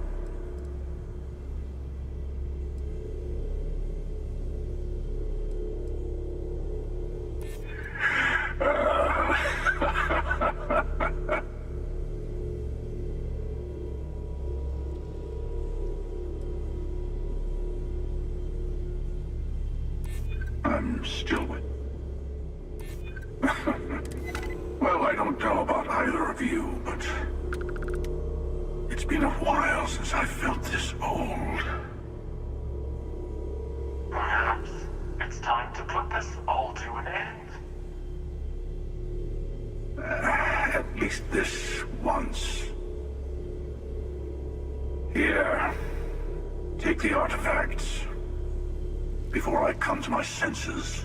I'm still with... Well, I don't know about either of you, but... It's been a while since I felt this old. Perhaps it's time to put this all to an end. At least this once. Here. Take the artifacts. Before I come to my senses.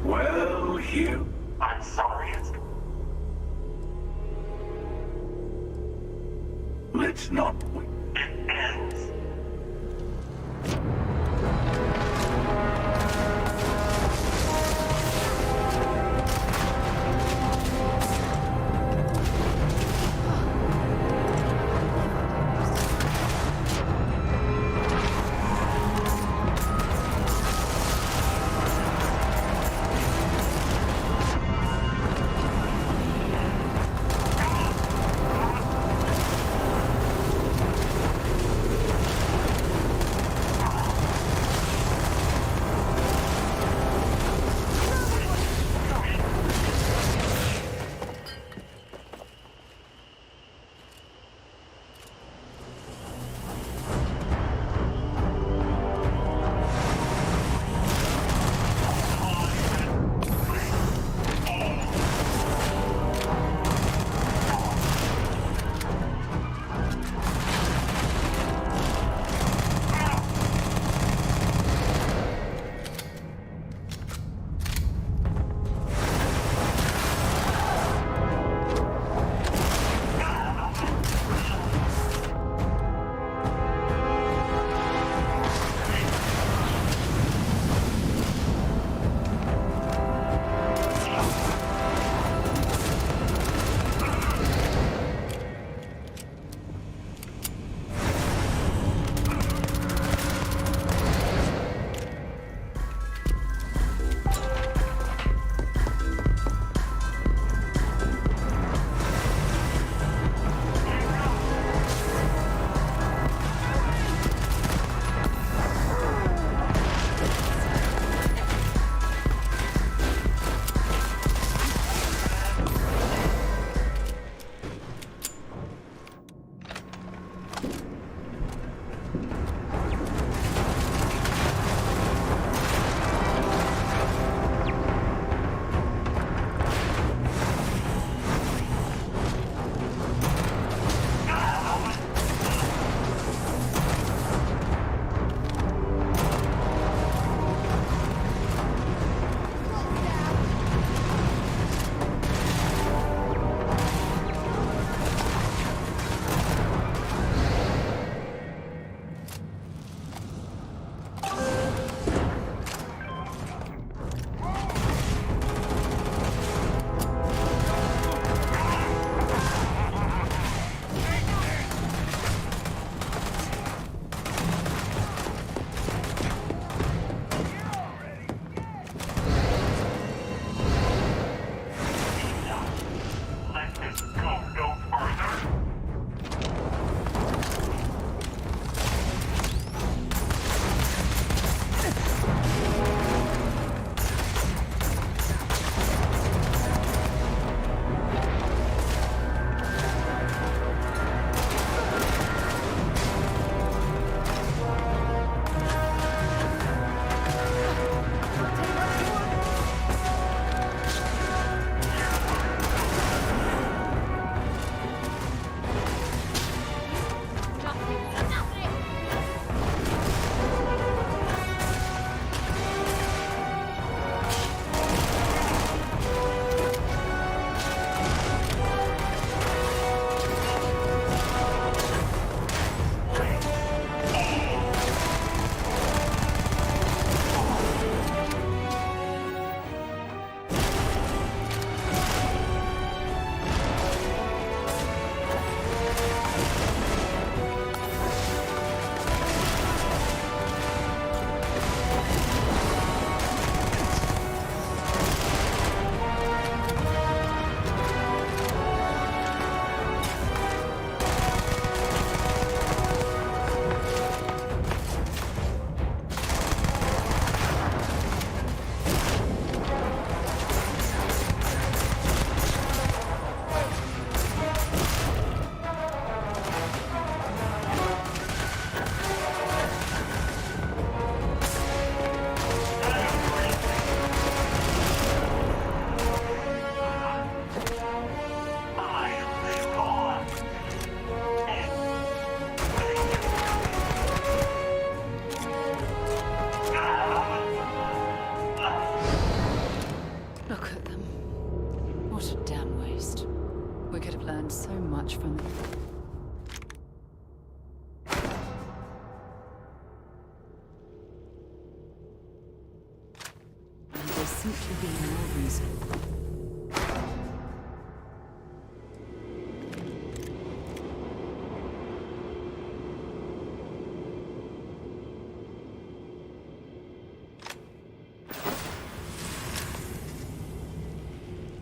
Well, here. I'm sorry it's... Let's not... It ends. learned so much from it. And there seemed to be no reason.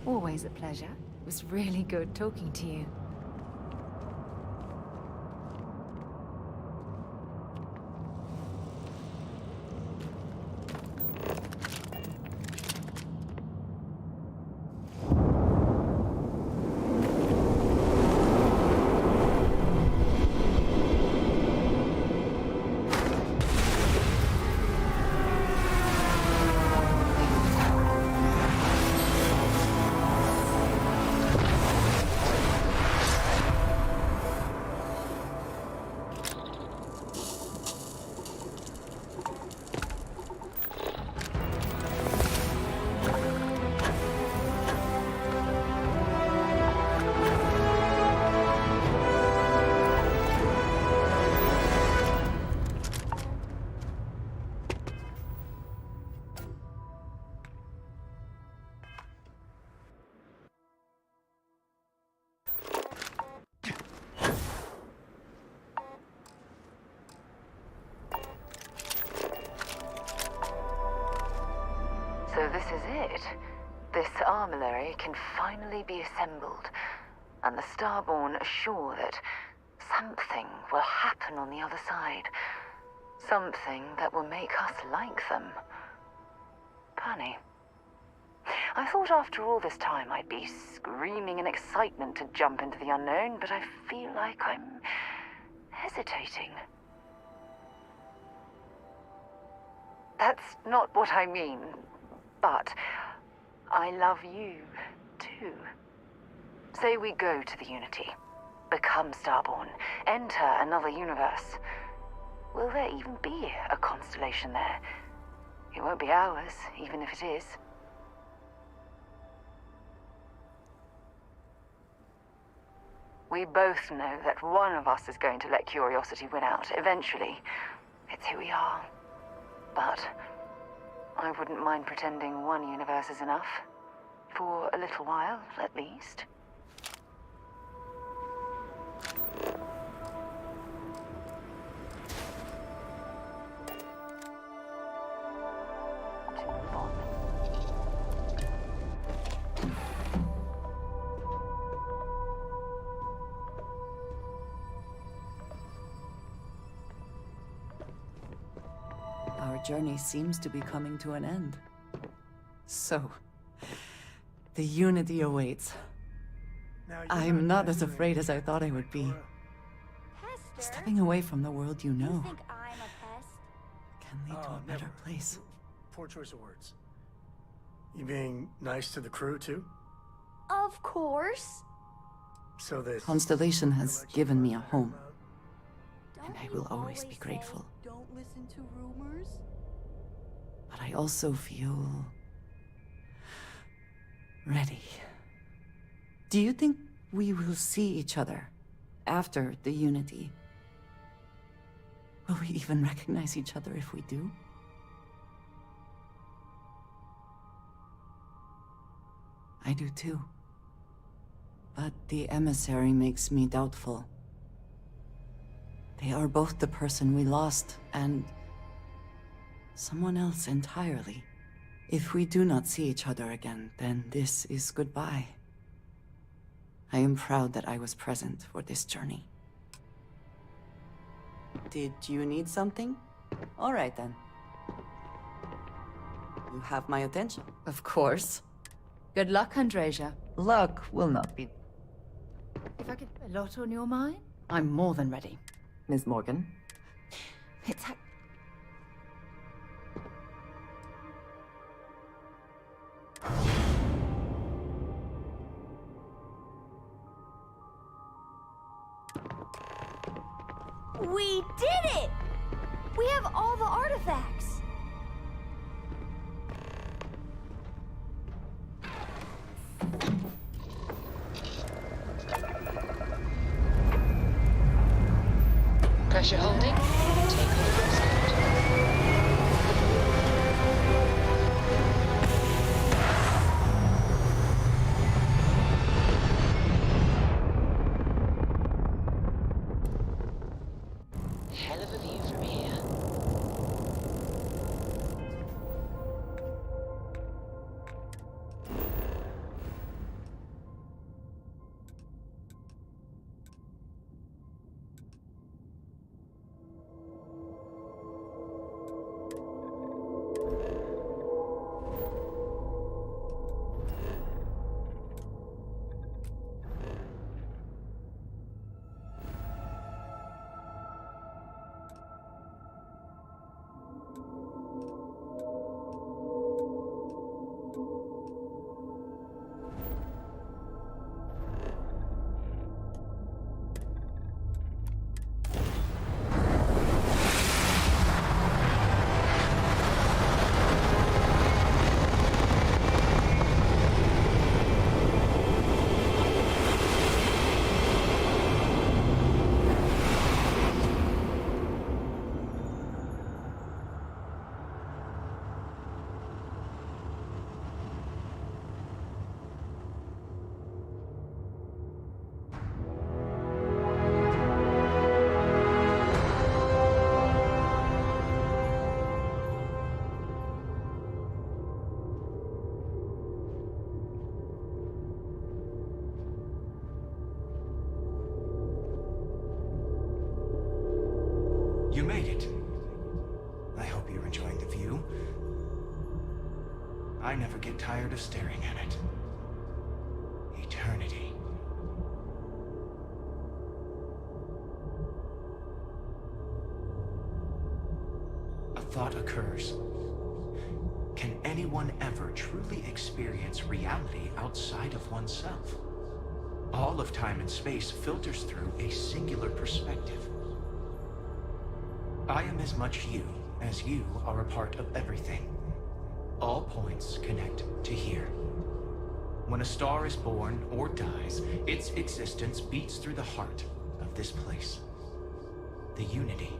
Always a pleasure. It was really good talking to you. So this is it. This armillary can finally be assembled, and the Starborn are sure that something will happen on the other side. Something that will make us like them. Funny. I thought after all this time I'd be screaming in excitement to jump into the unknown, but I feel like I'm hesitating. That's not what I mean. But I love you, too. Say we go to the Unity, become Starborn, enter another universe. Will there even be a constellation there? It won't be ours, even if it is. We both know that one of us is going to let curiosity win out, eventually. It's who we are. But I wouldn't mind pretending one universe is enough. For a little while, at least. To move on. Our journey seems to be coming to an end. So, the Unity awaits. I'm not as afraid as I thought I would be. Stepping away from the world you know can lead to a better place. Poor choice of words. You being nice to the crew, too? Of course. So this Constellation has given me a home. And I will always be grateful. Don't listen to rumors. But I also feel ready. Do you think we will see each other after the Unity? Will we even recognize each other if we do? I do too. But the emissary makes me doubtful. They are both the person we lost and someone else entirely. If we do not see each other again, then this is goodbye. I am proud that I was present for this journey. Did you need something? All right then. You have my attention. Of course. Good luck, Andreja. Luck will not be. If I could put a lot on your mind, I'm more than ready. Ms. Morgan? It's We did it! We have all the artifacts! As you're holding, take Holograph's code. Hell of a view from here. You made it. I hope you're enjoying the view. I never get tired of staring at it. Eternity. A thought occurs. Can anyone ever truly experience reality outside of oneself? All of time and space filters through a singular perspective. I am as much you as you are a part of everything. All points connect to here. When a star is born or dies, its existence beats through the heart of this place. The unity.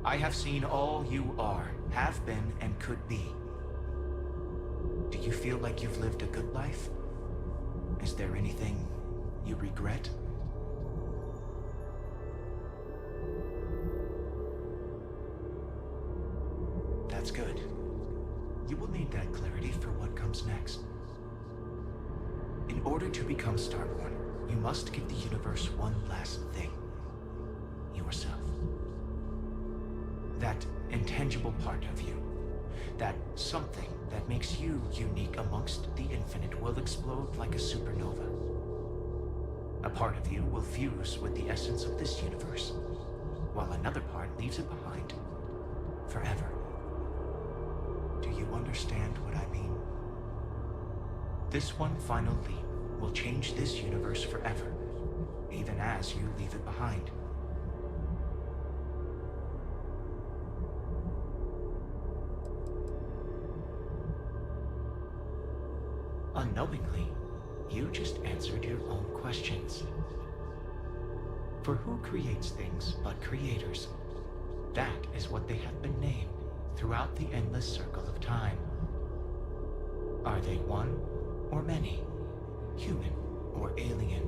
I have seen all you are, have been, and could be. Do you feel like you've lived a good life? Is there anything you regret? That's good. You will need that clarity for what comes next. In order to become Starborn, you must give the universe one last thing. Yourself. That intangible part of you. That something that makes you unique amongst the infinite will explode like a supernova. A part of you will fuse with the essence of this universe, while another part leaves it behind forever. Do you understand what I mean? This one final leap will change this universe forever, even as you leave it behind. Unknowingly, you just answered your own questions. For who creates things but creators? That is what they have been named throughout the endless circle of time. Are they one or many? Human or alien?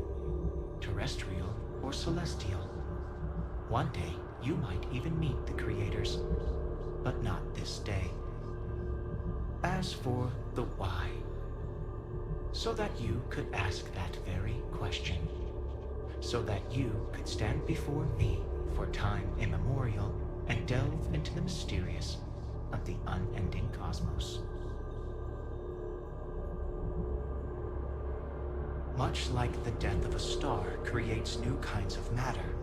Terrestrial or celestial? One day, you might even meet the creators, but not this day. As for the why, so that you could ask that very question, so that you could stand before me for time immemorial and delve into the mysterious of the unending cosmos. Much like the death of a star creates new kinds of matter,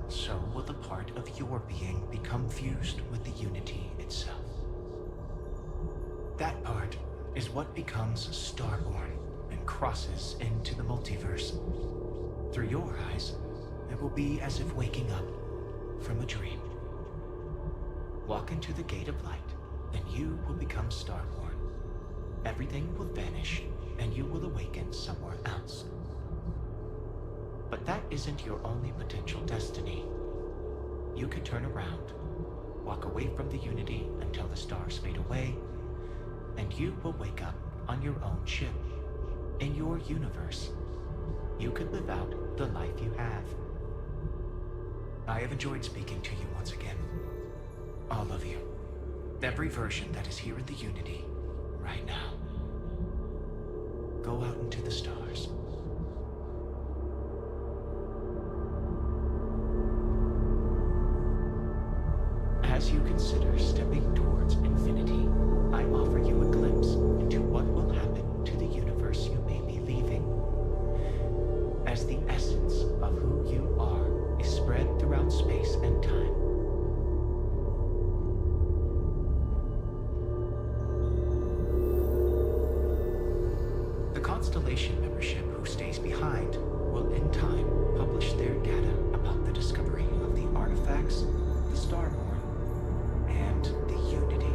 so will the part of your being become fused with the unity itself. That part is what becomes Starborn and crosses into the multiverse. Through your eyes, it will be as if waking up from a dream. Walk into the gate of light, and you will become Starborn. Everything will vanish, and you will awaken somewhere else. But that isn't your only potential destiny. you could turn around, walk away from the Unity until the stars fade away, and you will wake up on your own ship, in your universe. You could live out the life you have. I have enjoyed speaking to you once again. All of you. Every version that is here in the Unity, right now. Go out into the stars. As you consider stepping towards infinity, I offer you a glimpse into what will happen to the universe you may be leaving. As the essence of who you are is spread throughout space and time. The Constellation membership who stays behind will in time publish their data about the discovery of the artifacts, the Starborn, and the Unity.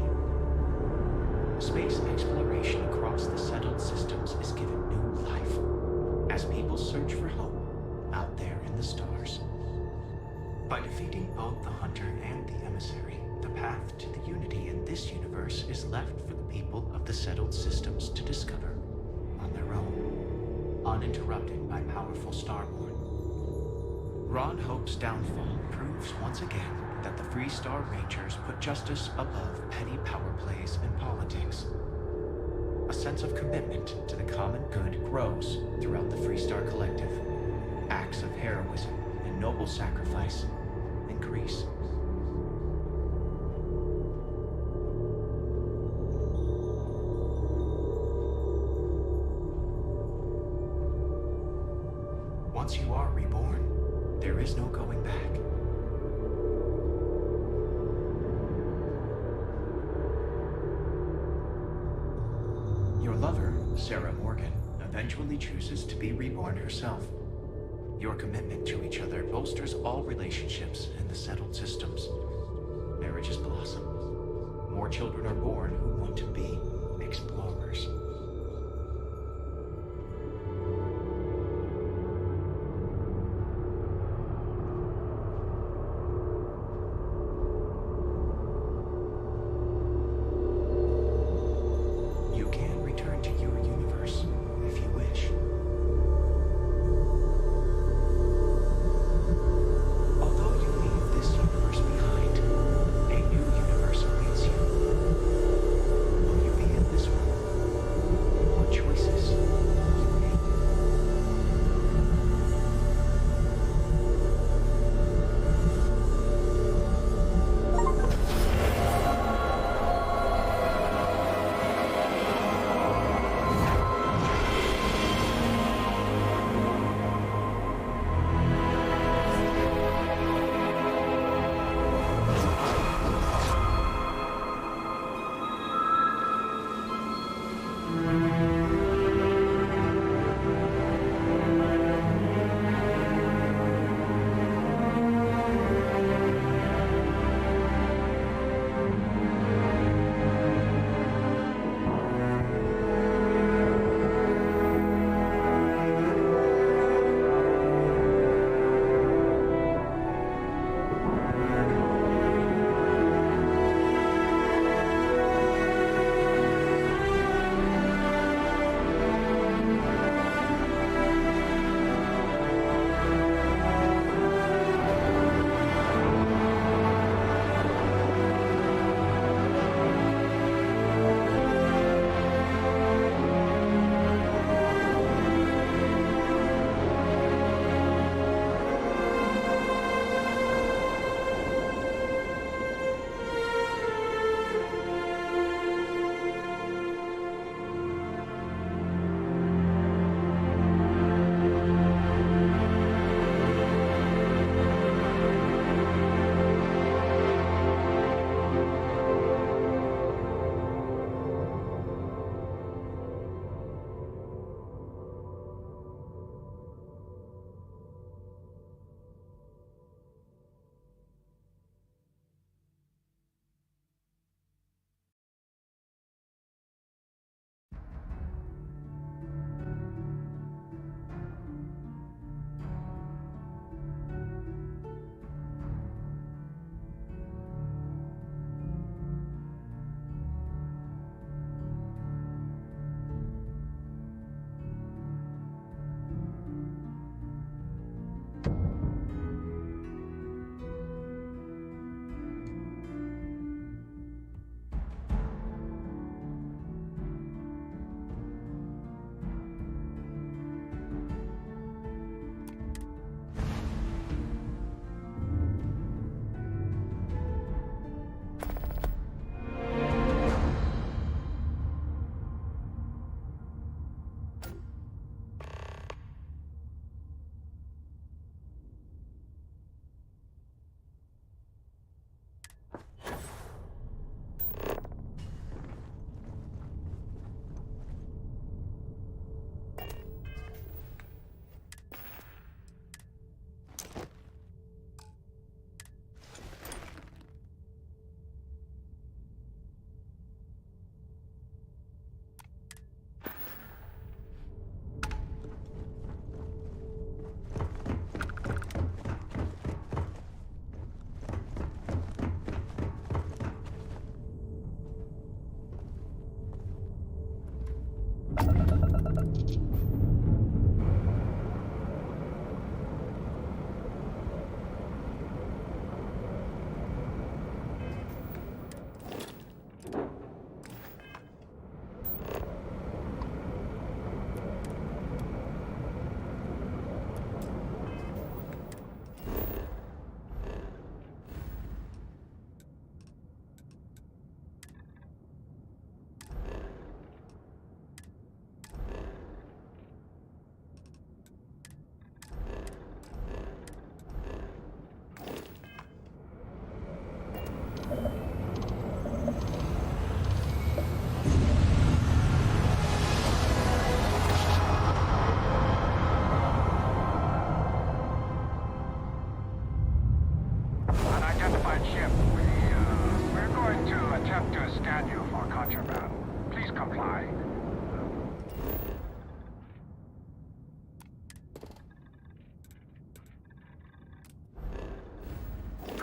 Space exploration across the settled systems is given new life as people search for hope out there in the stars. By defeating both the Hunter and the Emissary, the path to the Unity in this universe is left for the people of the settled systems to discover on their own, uninterrupted by powerful Starborn. Ron Hope's downfall proves once again that the Freestar Rangers put justice above petty power plays and politics. A sense of commitment to the common good grows throughout the Freestar Collective. Acts of heroism and noble sacrifice increase. Once you are reborn, there is no going back. Your lover, Sarah Morgan, eventually chooses to be reborn herself. Your commitment to each other bolsters all relationships in the settled systems. Marriages blossom. More children are born who want to be explorers.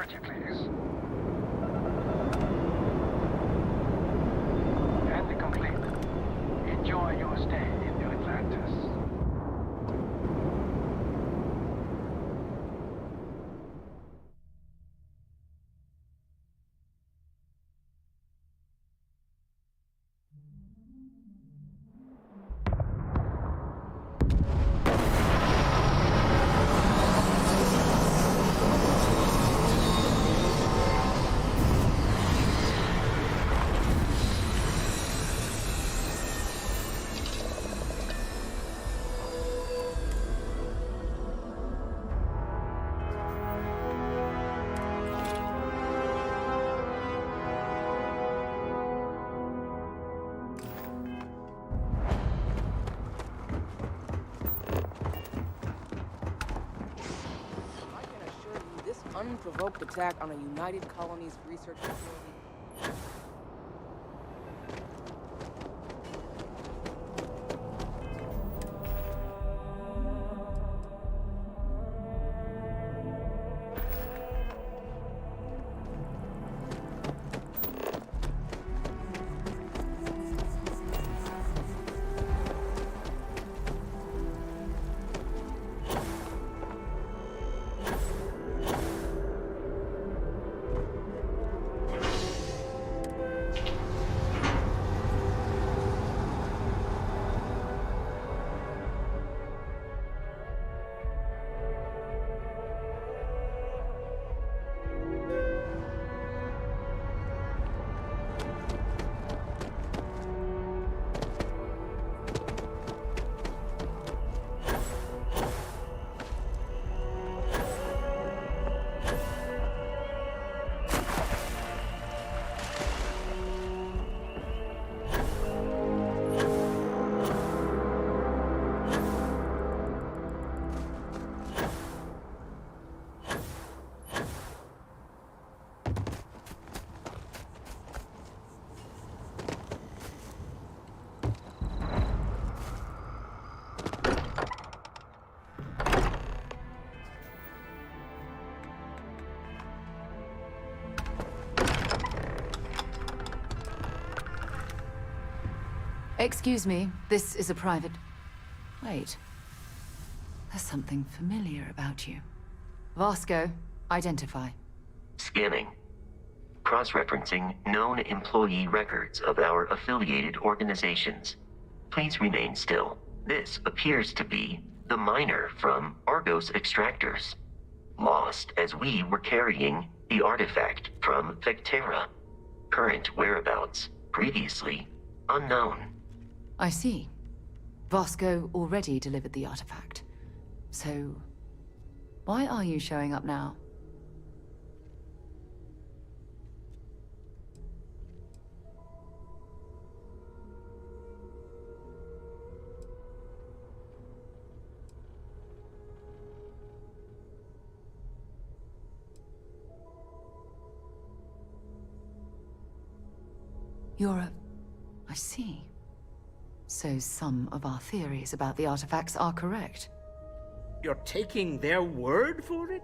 security, please. Entry complete. Enjoy your stay in New Atlantis. Unprovoked attack on a United Colonies research facility. Excuse me, this is a private... Wait. There's something familiar about you. Vasco, identify. Scanning. Cross-referencing known employee records of our affiliated organizations. Please remain still. This appears to be the miner from Argos Extractors. Lost as we were carrying the artifact from Vectera. Current whereabouts, previously unknown. I see. Vasco already delivered the artifact. So, why are you showing up now? I see. So some of our theories about the artifacts are correct. You're taking their word for it?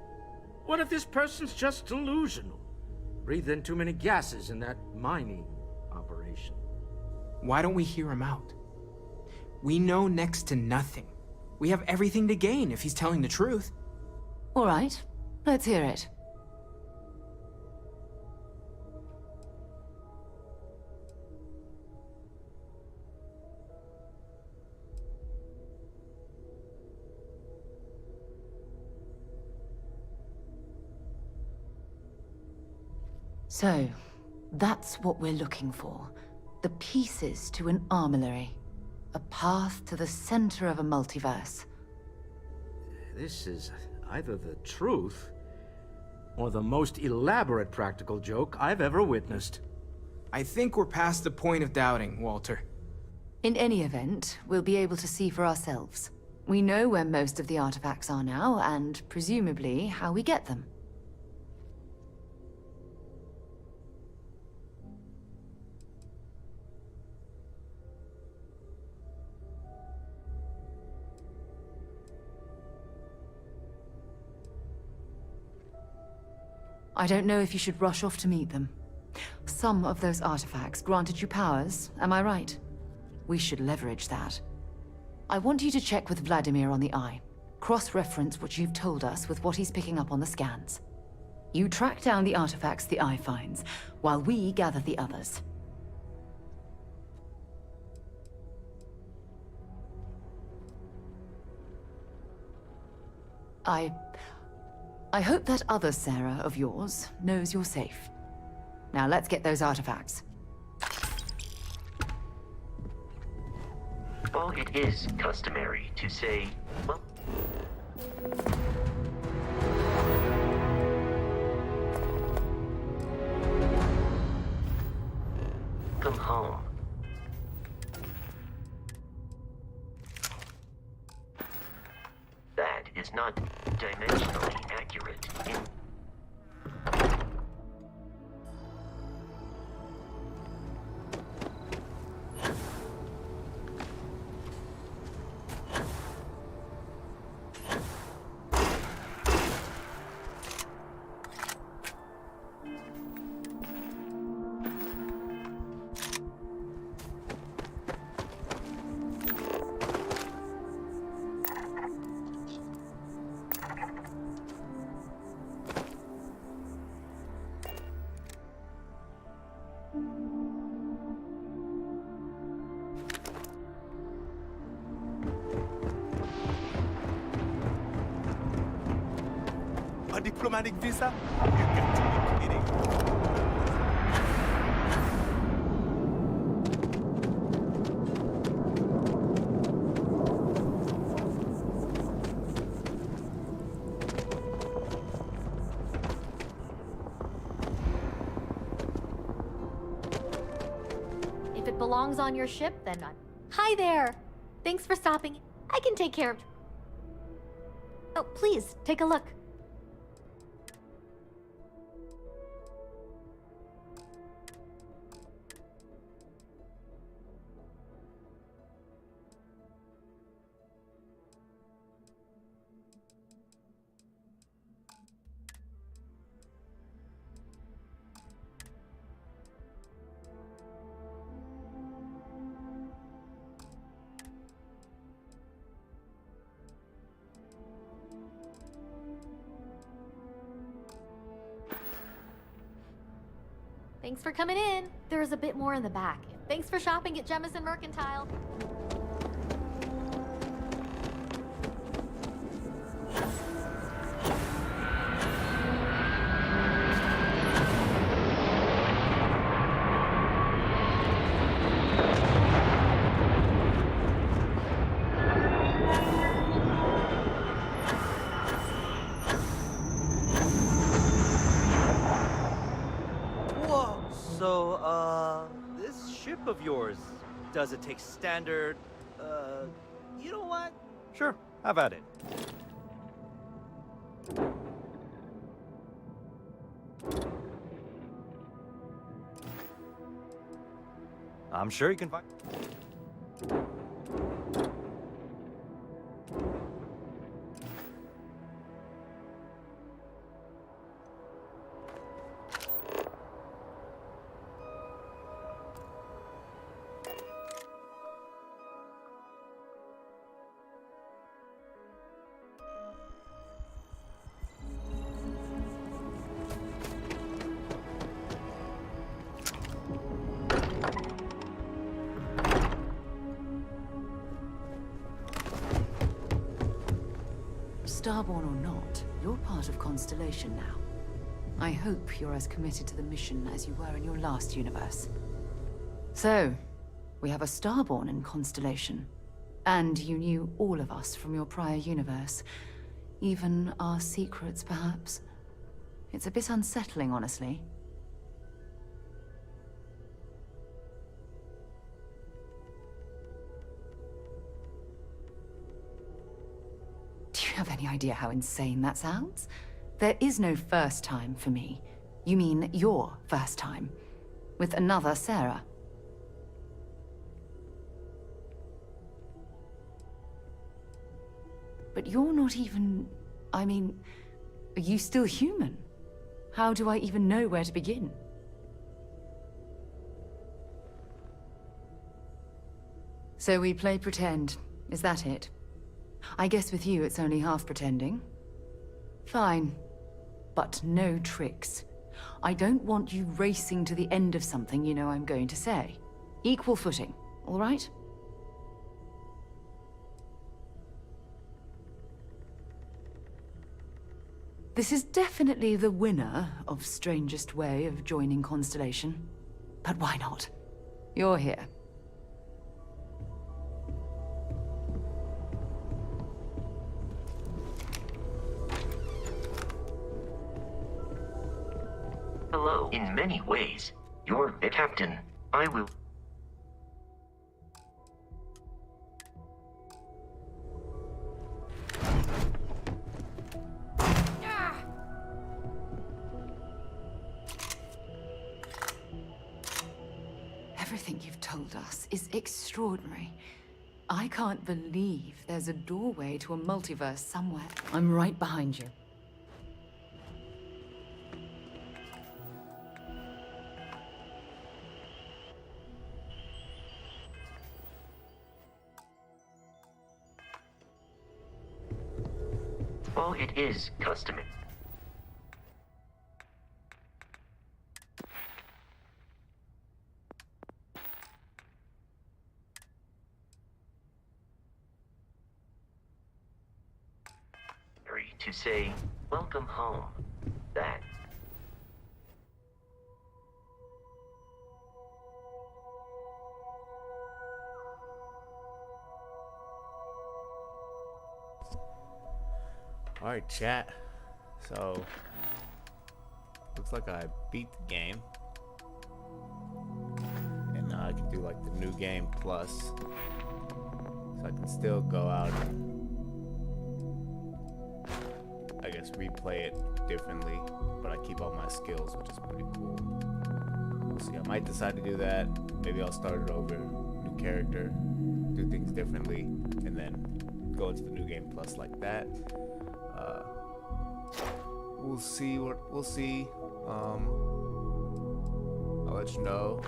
What if this person's just delusional? Breathed in too many gases in that mining operation. Why don't we hear him out? We know next to nothing. We have everything to gain if he's telling the truth. All right, let's hear it. So, that's what we're looking for. The pieces to an armillary. A path to the center of a multiverse. This is either the truth, or the most elaborate practical joke I've ever witnessed. I think we're past the point of doubting, Walter. In any event, we'll be able to see for ourselves. We know where most of the artifacts are now, and presumably how we get them. I don't know if you should rush off to meet them. Some of those artifacts granted you powers, am I right? We should leverage that. I want you to check with Vladimir on the Eye. Cross-reference what you've told us with what he's picking up on the scans. You track down the artifacts the Eye finds, while we gather the others. I hope that other Sarah of yours knows you're safe. Now let's get those artifacts. While it is customary to say, well, come home. That is not dimensionally accurate in A diplomatic visa? You got to be kidding. If it belongs on your ship, then I'm... Hi there! Thanks for stopping. I can take care of... Oh, please, take a look. Thanks for coming in. There's a bit more in the back. Thanks for shopping at Jemison Mercantile. This ship of yours, does it take standard, you know what? Sure, have at it. I'm sure you can find... Starborn or not, you're part of Constellation now. I hope you're as committed to the mission as you were in your last universe. So, we have a Starborn in Constellation. And you knew all of us from your prior universe. Even our secrets, perhaps. It's a bit unsettling, honestly. Do you have any idea how insane that sounds? There is no first time for me. You mean your first time. With another Sarah. But you're not even... I mean, are you still human? How do I even know where to begin? So we play pretend. Is that it? I guess with you it's only half pretending. Fine. But no tricks. I don't want you racing to the end of something you know I'm going to say. Equal footing, all right? This is definitely the winner of strangest way of joining Constellation. But why not? You're here. Hello. In many ways, you're the captain. I will... Everything you've told us is extraordinary. I can't believe there's a doorway to a multiverse somewhere. I'm right behind you. Well, it is customary. To say, welcome home. That. Alright, chat. So, looks like I beat the game. And now I can do like the new game plus. So I can still go out and, I guess, replay it differently, but I keep all my skills, which is pretty cool. We'll see, I might decide to do that. Maybe I'll start it over, new character, do things differently, and then go into the new game plus like that. We'll see we'll see. I'll let you know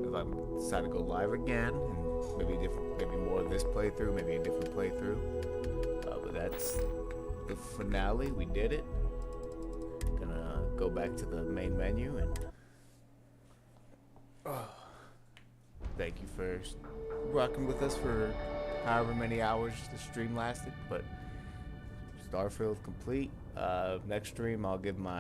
if I decide to go live again, and maybe more of this playthrough, maybe a different playthrough. But that's the finale. We did it. Gonna go back to the main menu and thank you for rocking with us for however many hours the stream lasted. But STARFIELD complete. Next stream I'll give my